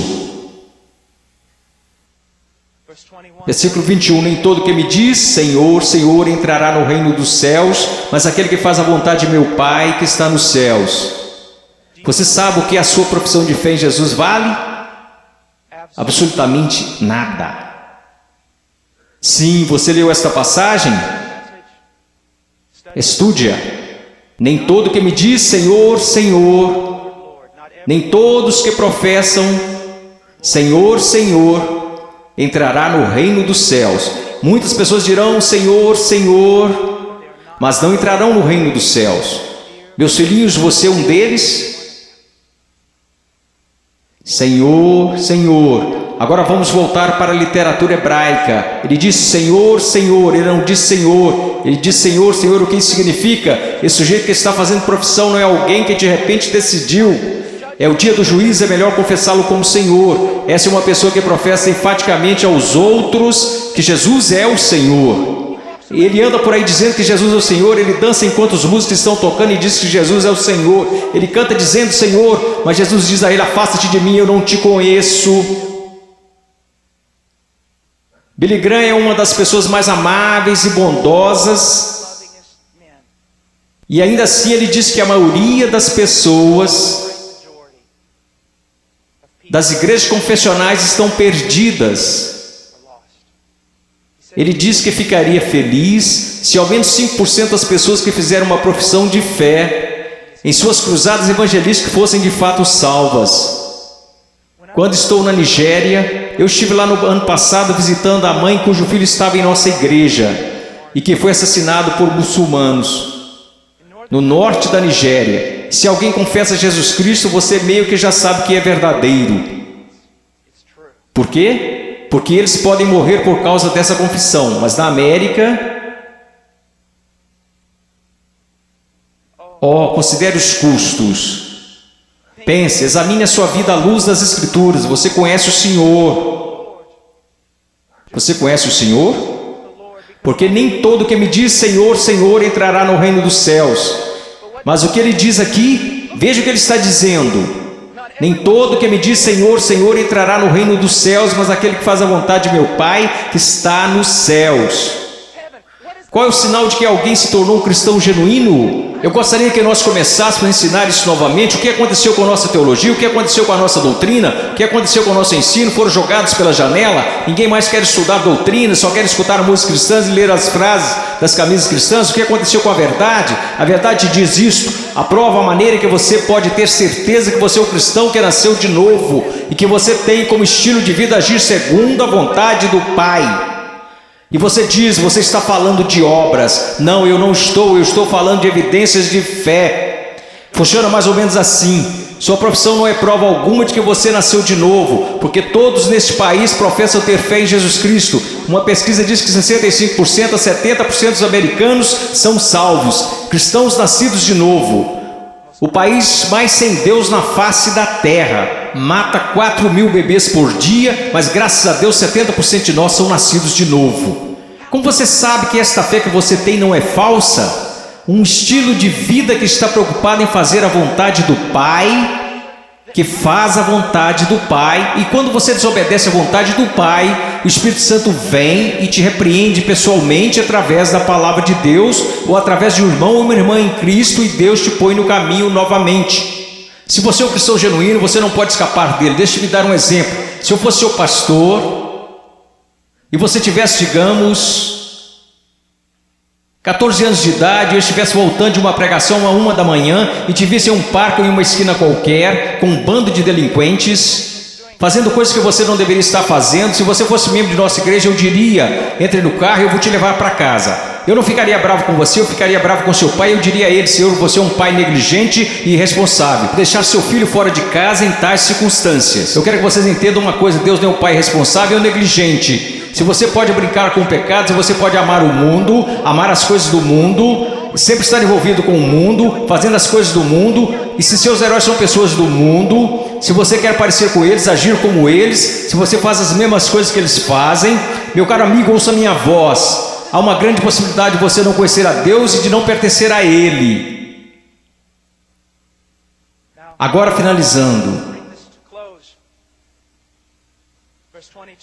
Versículo 21, nem todo que me diz Senhor, Senhor entrará no reino dos céus, mas aquele que faz a vontade de meu Pai que está nos céus. Você sabe o que a sua profissão de fé em Jesus vale? Absolutamente nada. Sim, você leu esta passagem? Estude-a. Nem todo que me diz Senhor, Senhor, nem todos que professam Senhor, Senhor, entrará no reino dos céus. Muitas pessoas dirão Senhor, Senhor, mas não entrarão no reino dos céus. Meus filhinhos, você é um deles? Senhor, Senhor. Agora vamos voltar para a literatura hebraica. Ele diz Senhor, Senhor, ele não diz Senhor. Ele diz Senhor, Senhor, o que isso significa? Esse sujeito que está fazendo profissão não é alguém que de repente decidiu. É o dia do juízo, é melhor confessá-lo como Senhor. Essa é uma pessoa que professa enfaticamente aos outros que Jesus é o Senhor. Ele anda por aí dizendo que Jesus é o Senhor, ele dança enquanto os músicos estão tocando e diz que Jesus é o Senhor. Ele canta dizendo Senhor, mas Jesus diz a ele, afasta-te de mim, eu não te conheço. Billy Graham é uma das pessoas mais amáveis e bondosas. E ainda assim ele diz que a maioria das pessoas das igrejas confessionais estão perdidas. Ele diz que ficaria feliz se ao menos 5% das pessoas que fizeram uma profissão de fé em suas cruzadas evangelísticas fossem de fato salvas. Quando estou na Nigéria, eu estive lá no ano passado visitando a mãe cujo filho estava em nossa igreja e que foi assassinado por muçulmanos no norte da Nigéria. Se alguém confessa Jesus Cristo, você meio que já sabe que é verdadeiro. Por quê? Porque eles podem morrer por causa dessa confissão, mas na América, considere os custos. Pense, examine a sua vida à luz das Escrituras. Você conhece o Senhor? Você conhece o Senhor? Porque nem todo que me diz Senhor, Senhor entrará no reino dos céus. Mas o que ele diz aqui, veja o que ele está dizendo. Nem todo que me diz Senhor, Senhor entrará no reino dos céus, mas aquele que faz a vontade de meu Pai que está nos céus. Qual é o sinal de que alguém se tornou um cristão genuíno? Eu gostaria que nós começássemos a ensinar isso novamente. O que aconteceu com a nossa teologia? O que aconteceu com a nossa doutrina? O que aconteceu com o nosso ensino? Foram jogados pela janela? Ninguém mais quer estudar doutrina, só quer escutar músicas cristãs e ler as frases das camisas cristãs. O que aconteceu com a verdade? A verdade diz isto. Aprova a maneira que você pode ter certeza que você é um cristão que nasceu de novo e que você tem como estilo de vida agir segundo a vontade do Pai. E você diz, você está falando de obras. Não, eu não estou, eu estou falando de evidências de fé. Funciona mais ou menos assim. Sua profissão não é prova alguma de que você nasceu de novo, porque todos neste país professam ter fé em Jesus Cristo. Uma pesquisa diz que 65% a 70% dos americanos são salvos, cristãos nascidos de novo. O país mais sem Deus na face da terra mata 4.000 bebês por dia, mas graças a Deus 70% de nós são nascidos de novo. Como você sabe que esta fé que você tem não é falsa? Um estilo de vida que está preocupado em fazer a vontade do Pai, que faz a vontade do Pai, e quando você desobedece a vontade do Pai, o Espírito Santo vem e te repreende pessoalmente através da palavra de Deus, ou através de um irmão ou uma irmã em Cristo, e Deus te põe no caminho novamente. Se você é um cristão genuíno, você não pode escapar dele. Deixa eu me dar um exemplo. Se eu fosse seu pastor, e você tivesse, digamos, 14 anos de idade, e eu estivesse voltando de uma pregação a 1 da manhã e te visse em um parque ou em uma esquina qualquer, com um bando de delinquentes, fazendo coisas que você não deveria estar fazendo, se você fosse membro de nossa igreja, eu diria, entre no carro e eu vou te levar para casa. Eu não ficaria bravo com você, eu ficaria bravo com seu pai, eu diria a ele, Senhor, você é um pai negligente e irresponsável. Deixar seu filho fora de casa em tais circunstâncias. Eu quero que vocês entendam uma coisa, Deus não é um pai irresponsável ou negligente. Se você pode brincar com o pecado, se você pode amar o mundo, amar as coisas do mundo, sempre estar envolvido com o mundo, fazendo as coisas do mundo, e se seus heróis são pessoas do mundo, se você quer parecer com eles, agir como eles, se você faz as mesmas coisas que eles fazem, meu caro amigo, ouça minha voz. Há uma grande possibilidade de você não conhecer a Deus e de não pertencer a Ele.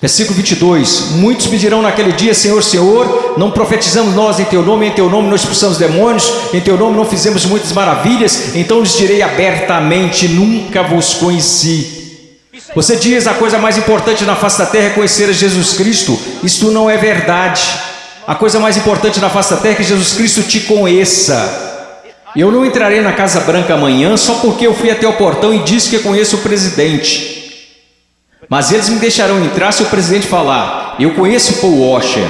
Versículo 22. Muitos me dirão naquele dia: Senhor, Senhor, não profetizamos nós em Teu nome não expulsamos demônios, em Teu nome não fizemos muitas maravilhas? Então lhes direi abertamente: nunca vos conheci. Você diz: a coisa mais importante na face da terra é conhecer a Jesus Cristo. Isto não é verdade. A coisa mais importante na face da terra é que Jesus Cristo te conheça. Eu não entrarei na Casa Branca amanhã só porque eu fui até o portão e disse que conheço o presidente. Mas eles me deixarão entrar se o presidente falar: eu conheço Paul Washer.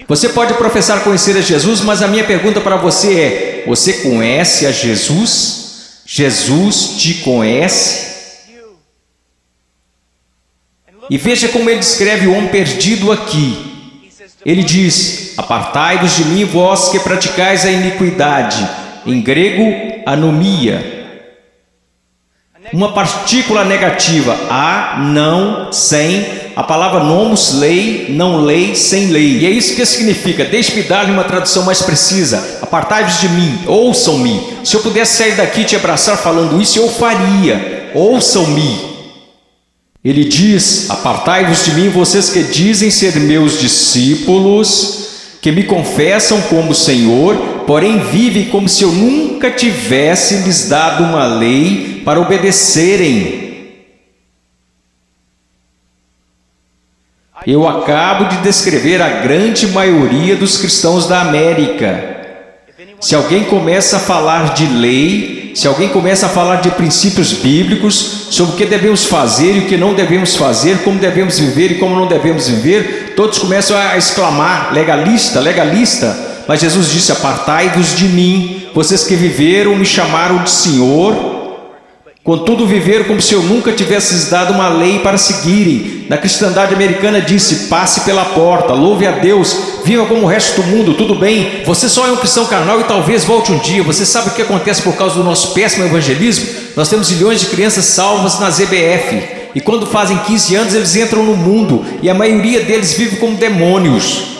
Você pode professar conhecer a Jesus, mas a minha pergunta para você é: você conhece a Jesus? Jesus te conhece? E veja como ele descreve o homem perdido aqui. Ele diz: apartai-vos de mim, vós que praticais a iniquidade. Em grego, anomia. Uma partícula negativa: a, não, sem. A palavra nomos, lei, não lei, sem lei. E é isso que significa. Deixe-me dar-lhe uma tradução mais precisa. Apartai-vos de mim, ouçam-me. Se eu pudesse sair daqui e te abraçar falando isso, eu faria. Ouçam-me. Ele diz: apartai-vos de mim, vocês que dizem ser meus discípulos, que me confessam como Senhor, porém vivem como se eu nunca tivesse lhes dado uma lei para obedecerem. Eu acabo de descrever a grande maioria dos cristãos da América. Se alguém começa a falar de lei, se alguém começa a falar de princípios bíblicos, sobre o que devemos fazer e o que não devemos fazer, como devemos viver e como não devemos viver, todos começam a exclamar: legalista, legalista. Mas Jesus disse: apartai-vos de mim, vocês que viveram, me chamaram de Senhor, contudo viveram como se eu nunca tivesse lhes dado uma lei para seguirem. Na cristandade americana disse: passe pela porta, louve a Deus, viva como o resto do mundo, tudo bem, você só é um cristão carnal e talvez volte um dia. Você sabe o que acontece por causa do nosso péssimo evangelismo? Nós temos milhões de crianças salvas na ZBF, e quando fazem 15 anos eles entram no mundo, e a maioria deles vive como demônios.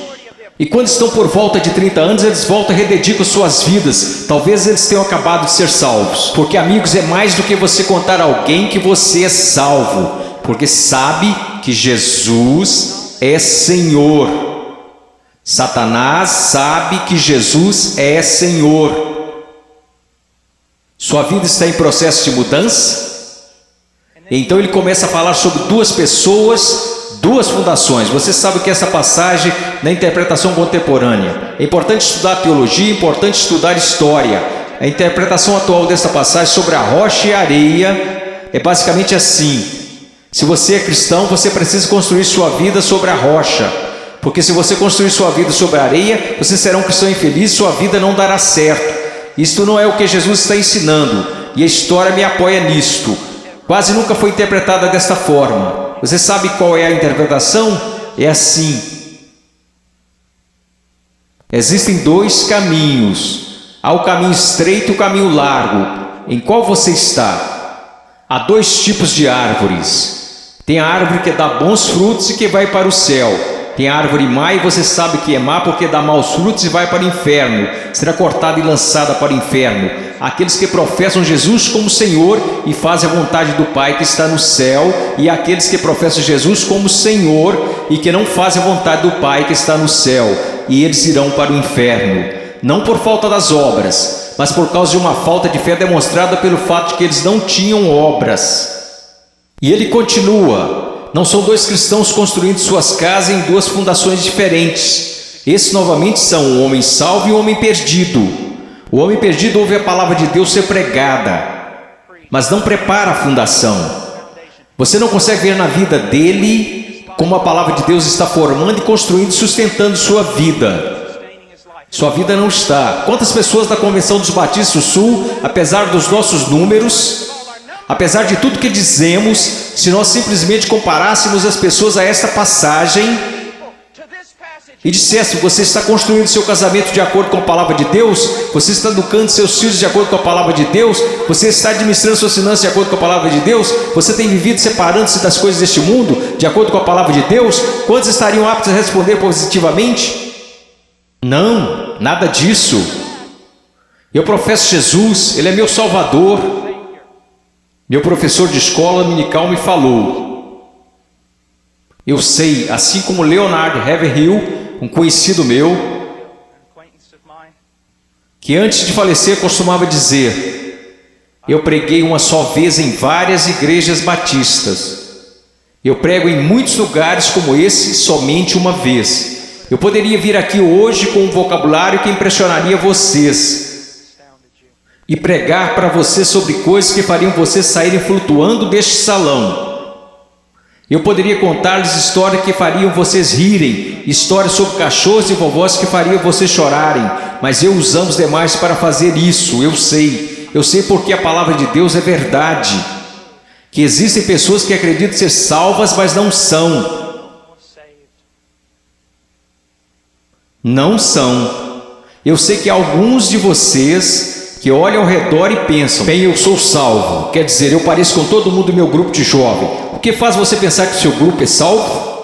E quando estão por volta de 30 anos, eles voltam e rededicam suas vidas. Talvez eles tenham acabado de ser salvos. Porque, amigos, é mais do que você contar a alguém que você é salvo. Porque sabe que Jesus é Senhor. Satanás sabe que Jesus é Senhor. Sua vida está em processo de mudança? Então ele começa a falar sobre duas pessoas, duas fundações. Você sabe que essa passagem na interpretação contemporânea é importante estudar teologia, é importante estudar história. A interpretação atual dessa passagem sobre a rocha e a areia é basicamente assim: se você é cristão, você precisa construir sua vida sobre a rocha, porque se você construir sua vida sobre a areia, você será um cristão infeliz, sua vida não dará certo. Isto não é o que Jesus está ensinando, e a história me apoia nisto. Quase nunca foi interpretada desta forma. Você sabe qual é a interpretação? É assim: existem dois caminhos. Há o caminho estreito e o caminho largo. Em qual você está? Há dois tipos de árvores. Tem a árvore que dá bons frutos e que vai para o céu. Tem a árvore má e você sabe que é má porque dá maus frutos e vai para o inferno. Será cortada e lançada para o inferno. Aqueles que professam Jesus como Senhor e fazem a vontade do Pai que está no céu, e aqueles que professam Jesus como Senhor e que não fazem a vontade do Pai que está no céu, e eles irão para o inferno, não por falta das obras, mas por causa de uma falta de fé demonstrada pelo fato de que eles não tinham obras. E ele continua: não são dois cristãos construindo suas casas em duas fundações diferentes. Esses novamente são o homem salvo e o homem perdido. O homem perdido ouve a palavra de Deus ser pregada, mas não prepara a fundação. Você não consegue ver na vida dele como a palavra de Deus está formando e construindo e sustentando sua vida. Sua vida não está. Quantas pessoas da Convenção dos Batistas do Sul, apesar dos nossos números, apesar de tudo que dizemos, se nós simplesmente comparássemos as pessoas a esta passagem e dissesse: você está construindo seu casamento de acordo com a palavra de Deus, você está educando seus filhos de acordo com a palavra de Deus, você está administrando suas finanças de acordo com a palavra de Deus, você tem vivido separando-se das coisas deste mundo de acordo com a palavra de Deus, quantos estariam aptos a responder positivamente? Não, nada disso. Eu professo Jesus, Ele é meu Salvador. Meu professor de escola dominical me falou: Eu sei, assim como Leonard Haverhill, um conhecido meu, que antes de falecer costumava dizer: eu preguei uma só vez em várias igrejas batistas. Eu prego em muitos lugares como esse somente uma vez. Eu poderia vir aqui hoje com um vocabulário que impressionaria vocês e pregar para vocês sobre coisas que fariam vocês saírem flutuando deste salão. Eu poderia contar-lhes histórias que fariam vocês rirem, histórias sobre cachorros e vovós que fariam vocês chorarem, mas eu usamos demais para fazer isso. Eu sei porque a palavra de Deus é verdade, que existem pessoas que acreditam ser salvas, mas não são. Não são. Eu sei que alguns de vocês que olham ao redor e pensam: bem, eu sou salvo, quer dizer, eu pareço com todo mundo do meu grupo de jovem. O que faz você pensar que o seu grupo é salvo?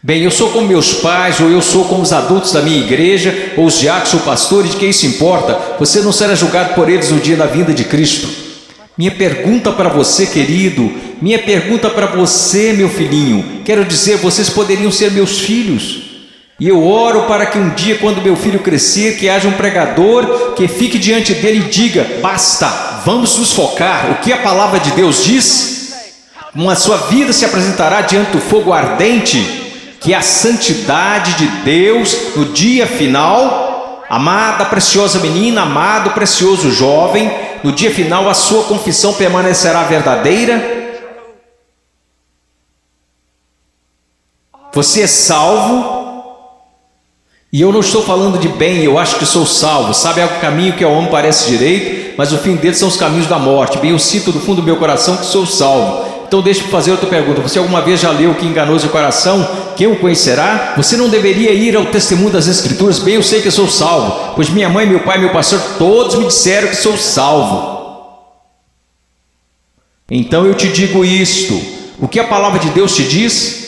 Bem, eu sou como meus pais, ou eu sou como os adultos da minha igreja, ou os diáconos ou pastores, de que isso importa? Você não será julgado por eles no dia da vinda de Cristo. Minha pergunta para você, querido, minha pergunta para você, meu filhinho, quero dizer, vocês poderiam ser meus filhos. E eu oro para que um dia, quando meu filho crescer, que haja um pregador que fique diante dele e diga: basta, vamos nos focar. O que a palavra de Deus diz? A sua vida se apresentará diante do fogo ardente, que é a santidade de Deus no dia final. Amada, preciosa menina, amado, precioso jovem, no dia final a sua confissão permanecerá verdadeira. Você é salvo. E eu não estou falando de bem, eu acho que sou salvo. Sabe, é o caminho que ao homem parece direito, mas o fim deles são os caminhos da morte. Bem, eu sinto do fundo do meu coração que sou salvo. Então deixa eu fazer outra pergunta. Você alguma vez já leu que enganoso o coração? Quem o conhecerá? Você não deveria ir ao testemunho das Escrituras? Bem, eu sei que eu sou salvo, pois minha mãe, meu pai, meu pastor, todos me disseram que sou salvo. Então eu te digo isto: o que a palavra de Deus te diz?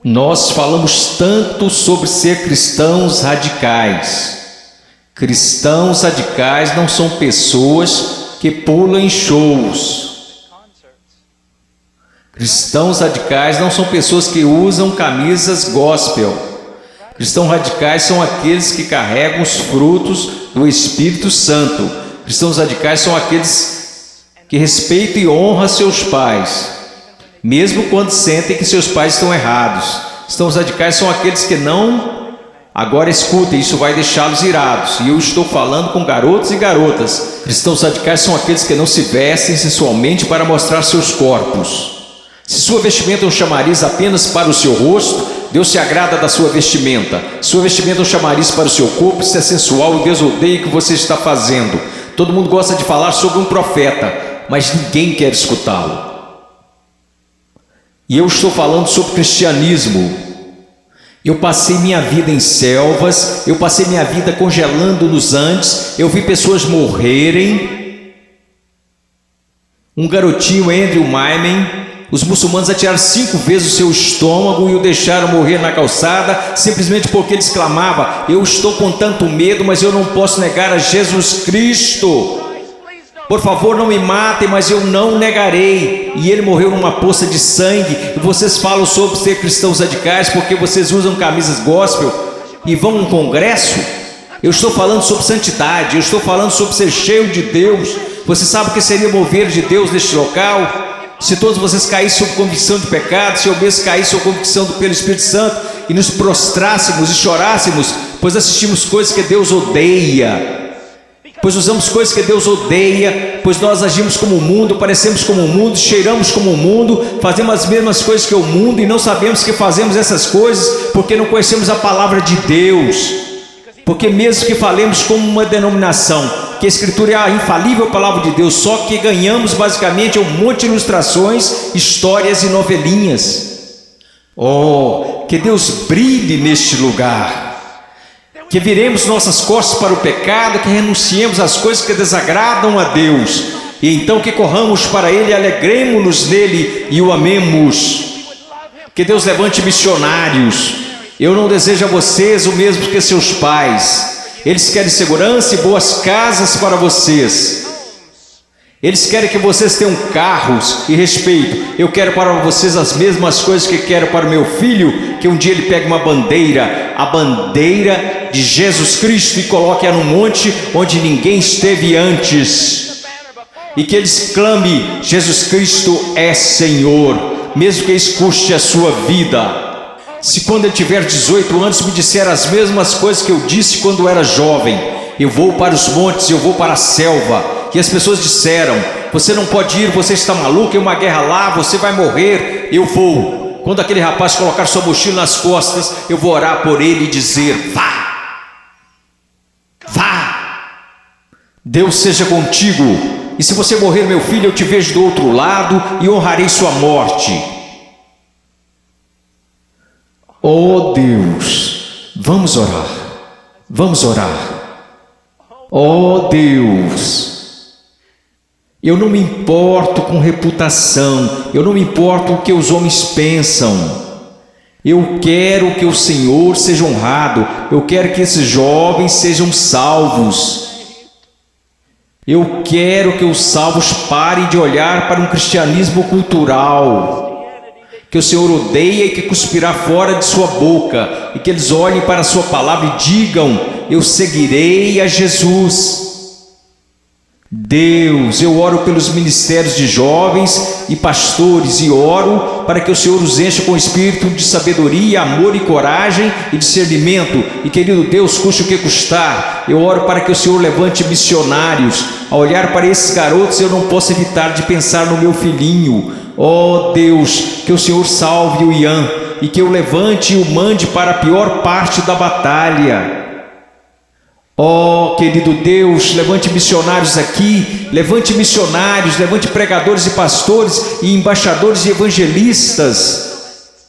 Nós falamos tanto sobre ser cristãos radicais. Cristãos radicais não são pessoas que pulam em shows. Cristãos radicais não são pessoas que usam camisas gospel. Cristãos radicais são aqueles que carregam os frutos do Espírito Santo. Cristãos radicais são aqueles que respeitam e honram seus pais, mesmo quando sentem que seus pais estão errados. Cristãos radicais são aqueles que não... Agora escutem, isso vai deixá-los irados. E eu estou falando com garotos e garotas. Cristãos radicais são aqueles que não se vestem sensualmente para mostrar seus corpos. Se sua vestimenta é um chamariz apenas para o seu rosto, Deus se agrada da sua vestimenta. Sua vestimenta é um chamariz para o seu corpo, isso é sensual e Deus odeia o que você está fazendo. Todo mundo gosta de falar sobre um profeta, mas ninguém quer escutá-lo. E eu estou falando sobre cristianismo. Eu passei minha vida em selvas, eu passei minha vida congelando nos Andes, eu vi pessoas morrerem. Um garotinho, Andrew Myman, os muçulmanos atiraram 5 vezes o seu estômago e o deixaram morrer na calçada, simplesmente porque ele exclamava: eu estou com tanto medo, mas eu não posso negar a Jesus Cristo. Por favor, não me matem, mas eu não negarei. E ele morreu numa poça de sangue. E vocês falam sobre ser cristãos radicais porque vocês usam camisas gospel e vão a um congresso? Eu estou falando sobre santidade, eu estou falando sobre ser cheio de Deus. Você sabe o que seria mover de Deus neste local? Se todos vocês caíssem sob convicção de pecado, se eu mesmo caísse sob convicção pelo Espírito Santo e nos prostrássemos e chorássemos, pois assistimos coisas que Deus odeia. Pois usamos coisas que Deus odeia, pois nós agimos como o mundo, parecemos como o mundo, cheiramos como o mundo, fazemos as mesmas coisas que o mundo e não sabemos que fazemos essas coisas porque não conhecemos a palavra de Deus. Porque mesmo que falemos como uma denominação, que a Escritura é a infalível palavra de Deus, só que ganhamos basicamente um monte de ilustrações, histórias e novelinhas. Oh, que Deus brilhe neste lugar. Que viremos nossas costas para o pecado, que renunciemos às coisas que desagradam a Deus, e então que corramos para Ele, alegremos-nos nele e o amemos. Que Deus levante missionários. Eu não desejo a vocês o mesmo que seus pais. Eles querem segurança e boas casas para vocês. Eles querem que vocês tenham carros e respeito. Eu quero para vocês as mesmas coisas que quero para o meu filho, que um dia ele pegue uma bandeira, a bandeira de Jesus Cristo, e coloque-a num monte onde ninguém esteve antes, e que eles clamem: Jesus Cristo é Senhor, mesmo que isso custe a sua vida. Se quando ele tiver 18 anos me disser as mesmas coisas que eu disse quando era jovem, eu vou para os montes, eu vou para a selva, e as pessoas disseram: você não pode ir, você está maluco, é uma guerra lá, você vai morrer. Eu vou. Quando aquele rapaz colocar sua mochila nas costas, eu vou orar por ele e dizer: vá, vá, Deus seja contigo, e se você morrer, meu filho, eu te vejo do outro lado e honrarei sua morte. Oh Deus, vamos orar, vamos orar. Oh Deus, eu não me importo com reputação, eu não me importo com o que os homens pensam. Eu quero que o Senhor seja honrado, eu quero que esses jovens sejam salvos. Eu quero que os salvos parem de olhar para um cristianismo cultural, que o Senhor odeia e que cuspirá fora de sua boca, e que eles olhem para a sua palavra e digam: eu seguirei a Jesus. Deus, eu oro pelos ministérios de jovens e pastores, e oro para que o Senhor os encha com espírito de sabedoria, amor e coragem e discernimento, e querido Deus, custe o que custar, eu oro para que o Senhor levante missionários. Ao olhar para esses garotos, eu não posso evitar de pensar no meu filhinho. Oh Deus, que o Senhor salve o Ian, e que o levante e o mande para a pior parte da batalha. Oh, querido Deus, levante missionários aqui, levante missionários, levante pregadores e pastores e embaixadores e evangelistas,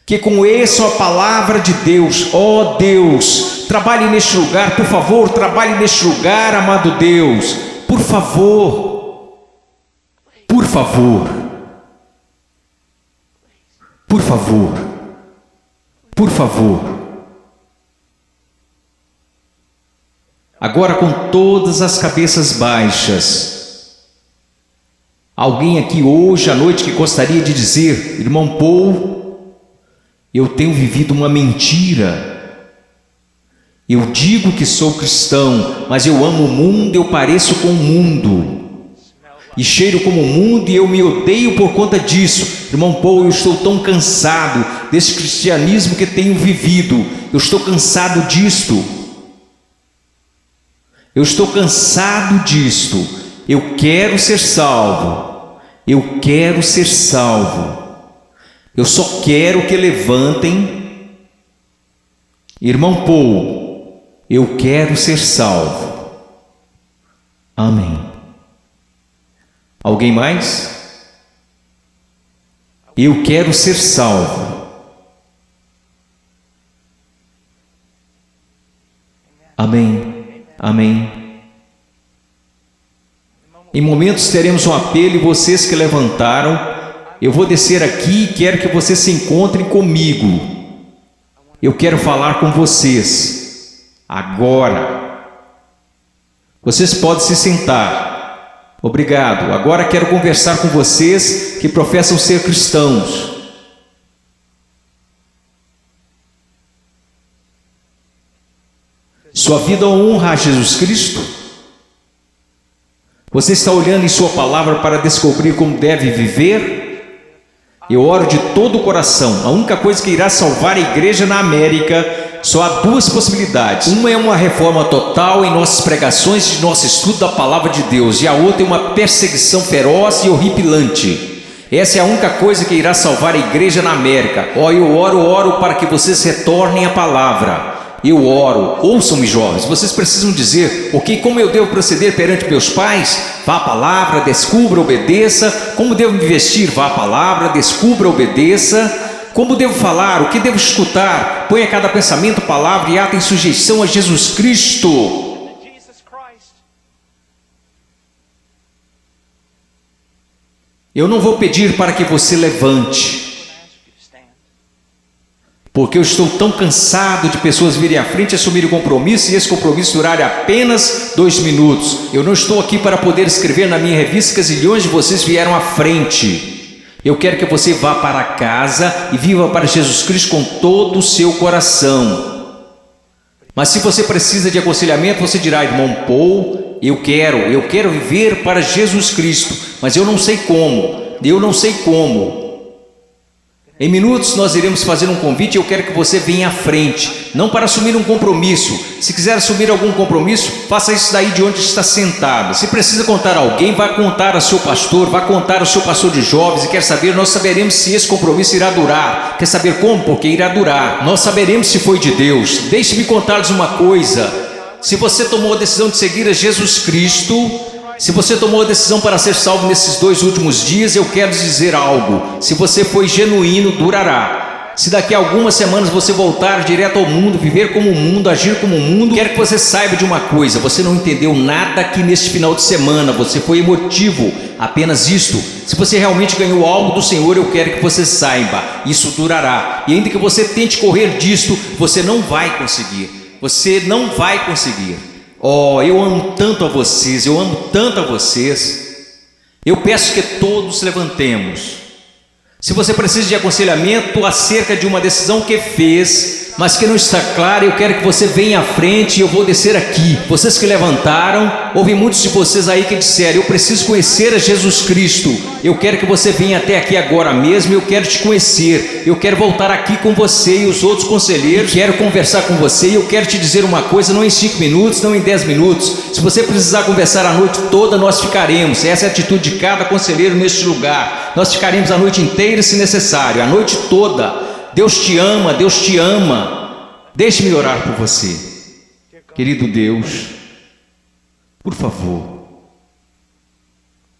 que conheçam a palavra de Deus. Oh Deus, trabalhe neste lugar, por favor, trabalhe neste lugar, amado Deus, por favor, por favor, por favor, por favor. Agora, com todas as cabeças baixas, alguém aqui hoje à noite que gostaria de dizer: irmão Paul, eu tenho vivido uma mentira. Eu digo que sou cristão, mas eu amo o mundo, eu pareço com o mundo, e cheiro como o mundo, e eu me odeio por conta disso. Irmão Paul, eu estou tão cansado desse cristianismo que tenho vivido, eu estou cansado disto. Eu estou cansado disto. Eu quero ser salvo. Eu quero ser salvo. Eu só quero que levantem. Irmão Paul, eu quero ser salvo. Amém. Alguém mais? Eu quero ser salvo. Amém. Amém. Em momentos teremos um apelo, e vocês que levantaram, eu vou descer aqui e quero que vocês se encontrem comigo. Eu quero falar com vocês agora. Vocês podem se sentar. Obrigado. Agora quero conversar com vocês que professam ser cristãos. Sua vida honra a Jesus Cristo? Você está olhando em sua palavra para descobrir como deve viver? Eu oro de todo o coração. A única coisa que irá salvar a igreja na América, só há duas possibilidades. Uma é uma reforma total em nossas pregações, de nosso estudo da palavra de Deus, e a outra é uma perseguição feroz e horripilante. Essa é a única coisa que irá salvar a igreja na América. Eu oro para que vocês retornem à palavra. Eu oro, ouçam-me, jovens, vocês precisam dizer: ok, como eu devo proceder perante meus pais? Vá à palavra, descubra, obedeça. Como devo me vestir? Vá à palavra, descubra, obedeça. Como devo falar? O que devo escutar? Ponha cada pensamento, palavra e ato em sujeição a Jesus Cristo. Eu não vou pedir para que você levante. Porque eu estou tão cansado de pessoas virem à frente e assumirem compromisso e esse compromisso durar apenas 2 minutos. Eu não estou aqui para poder escrever na minha revista que zilhões de vocês vieram à frente. Eu quero que você vá para casa e viva para Jesus Cristo com todo o seu coração. Mas se você precisa de aconselhamento, você dirá: irmão Paul, eu quero viver para Jesus Cristo, mas eu não sei como. Em minutos nós iremos fazer um convite e eu quero que você venha à frente, não para assumir um compromisso. Se quiser assumir algum compromisso, faça isso daí de onde está sentado. Se precisa contar a alguém, vá contar ao seu pastor, vá contar ao seu pastor de jovens e quer saber, nós saberemos se esse compromisso irá durar. Quer saber como? Porque irá durar. Nós saberemos se foi de Deus. Deixe-me contar-lhes uma coisa. Se você tomou a decisão de seguir a Jesus Cristo, se você tomou a decisão para ser salvo nesses 2 últimos dias, eu quero dizer algo: se você foi genuíno, durará. Se daqui a algumas semanas você voltar direto ao mundo, viver como o mundo, agir como o mundo, quero que você saiba de uma coisa: você não entendeu nada aqui neste final de semana, você foi emotivo, apenas isto. Se você realmente ganhou algo do Senhor, eu quero que você saiba, isso durará. E ainda que você tente correr disto, você não vai conseguir. Oh, eu amo tanto a vocês, Eu peço que todos levantemos. Se você precisa de aconselhamento acerca de uma decisão que fez, mas que não está clara, eu quero que você venha à frente e eu vou descer aqui. Vocês que levantaram, houve muitos de vocês aí que disseram: eu preciso conhecer a Jesus Cristo. Eu quero que você venha até aqui agora mesmo, eu quero te conhecer. Eu quero voltar aqui com você e os outros conselheiros, quero conversar com você e eu quero te dizer uma coisa, não em 5 minutos, não em 10 minutos. Se você precisar conversar a noite toda, nós ficaremos. Essa é a atitude de cada conselheiro neste lugar. Nós ficaremos a noite inteira se necessário, a noite toda. Deus te ama. Deixe-me orar por você. Querido Deus, por favor,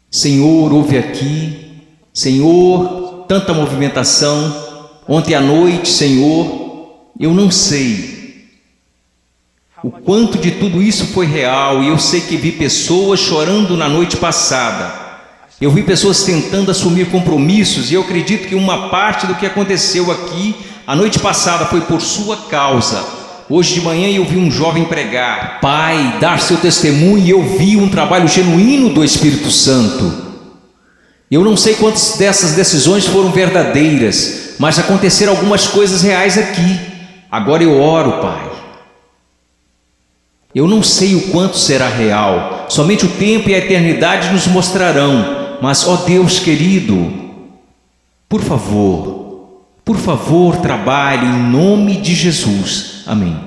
Senhor, ouve aqui. Senhor, tanta movimentação. Ontem à noite, Senhor, eu não sei o quanto de tudo isso foi real, e eu sei que vi pessoas chorando na noite passada. Eu vi pessoas tentando assumir compromissos, e eu acredito que uma parte do que aconteceu aqui a noite passada foi por sua causa. Hoje de manhã eu vi um jovem pregar, Pai, dar seu testemunho, e eu vi um trabalho genuíno do Espírito Santo. Eu não sei quantas dessas decisões foram verdadeiras, mas aconteceram algumas coisas reais aqui. Agora eu oro, Pai. Eu não sei o quanto será real, somente o tempo e a eternidade nos mostrarão. Mas, ó Deus querido, por favor, trabalhe em nome de Jesus. Amém.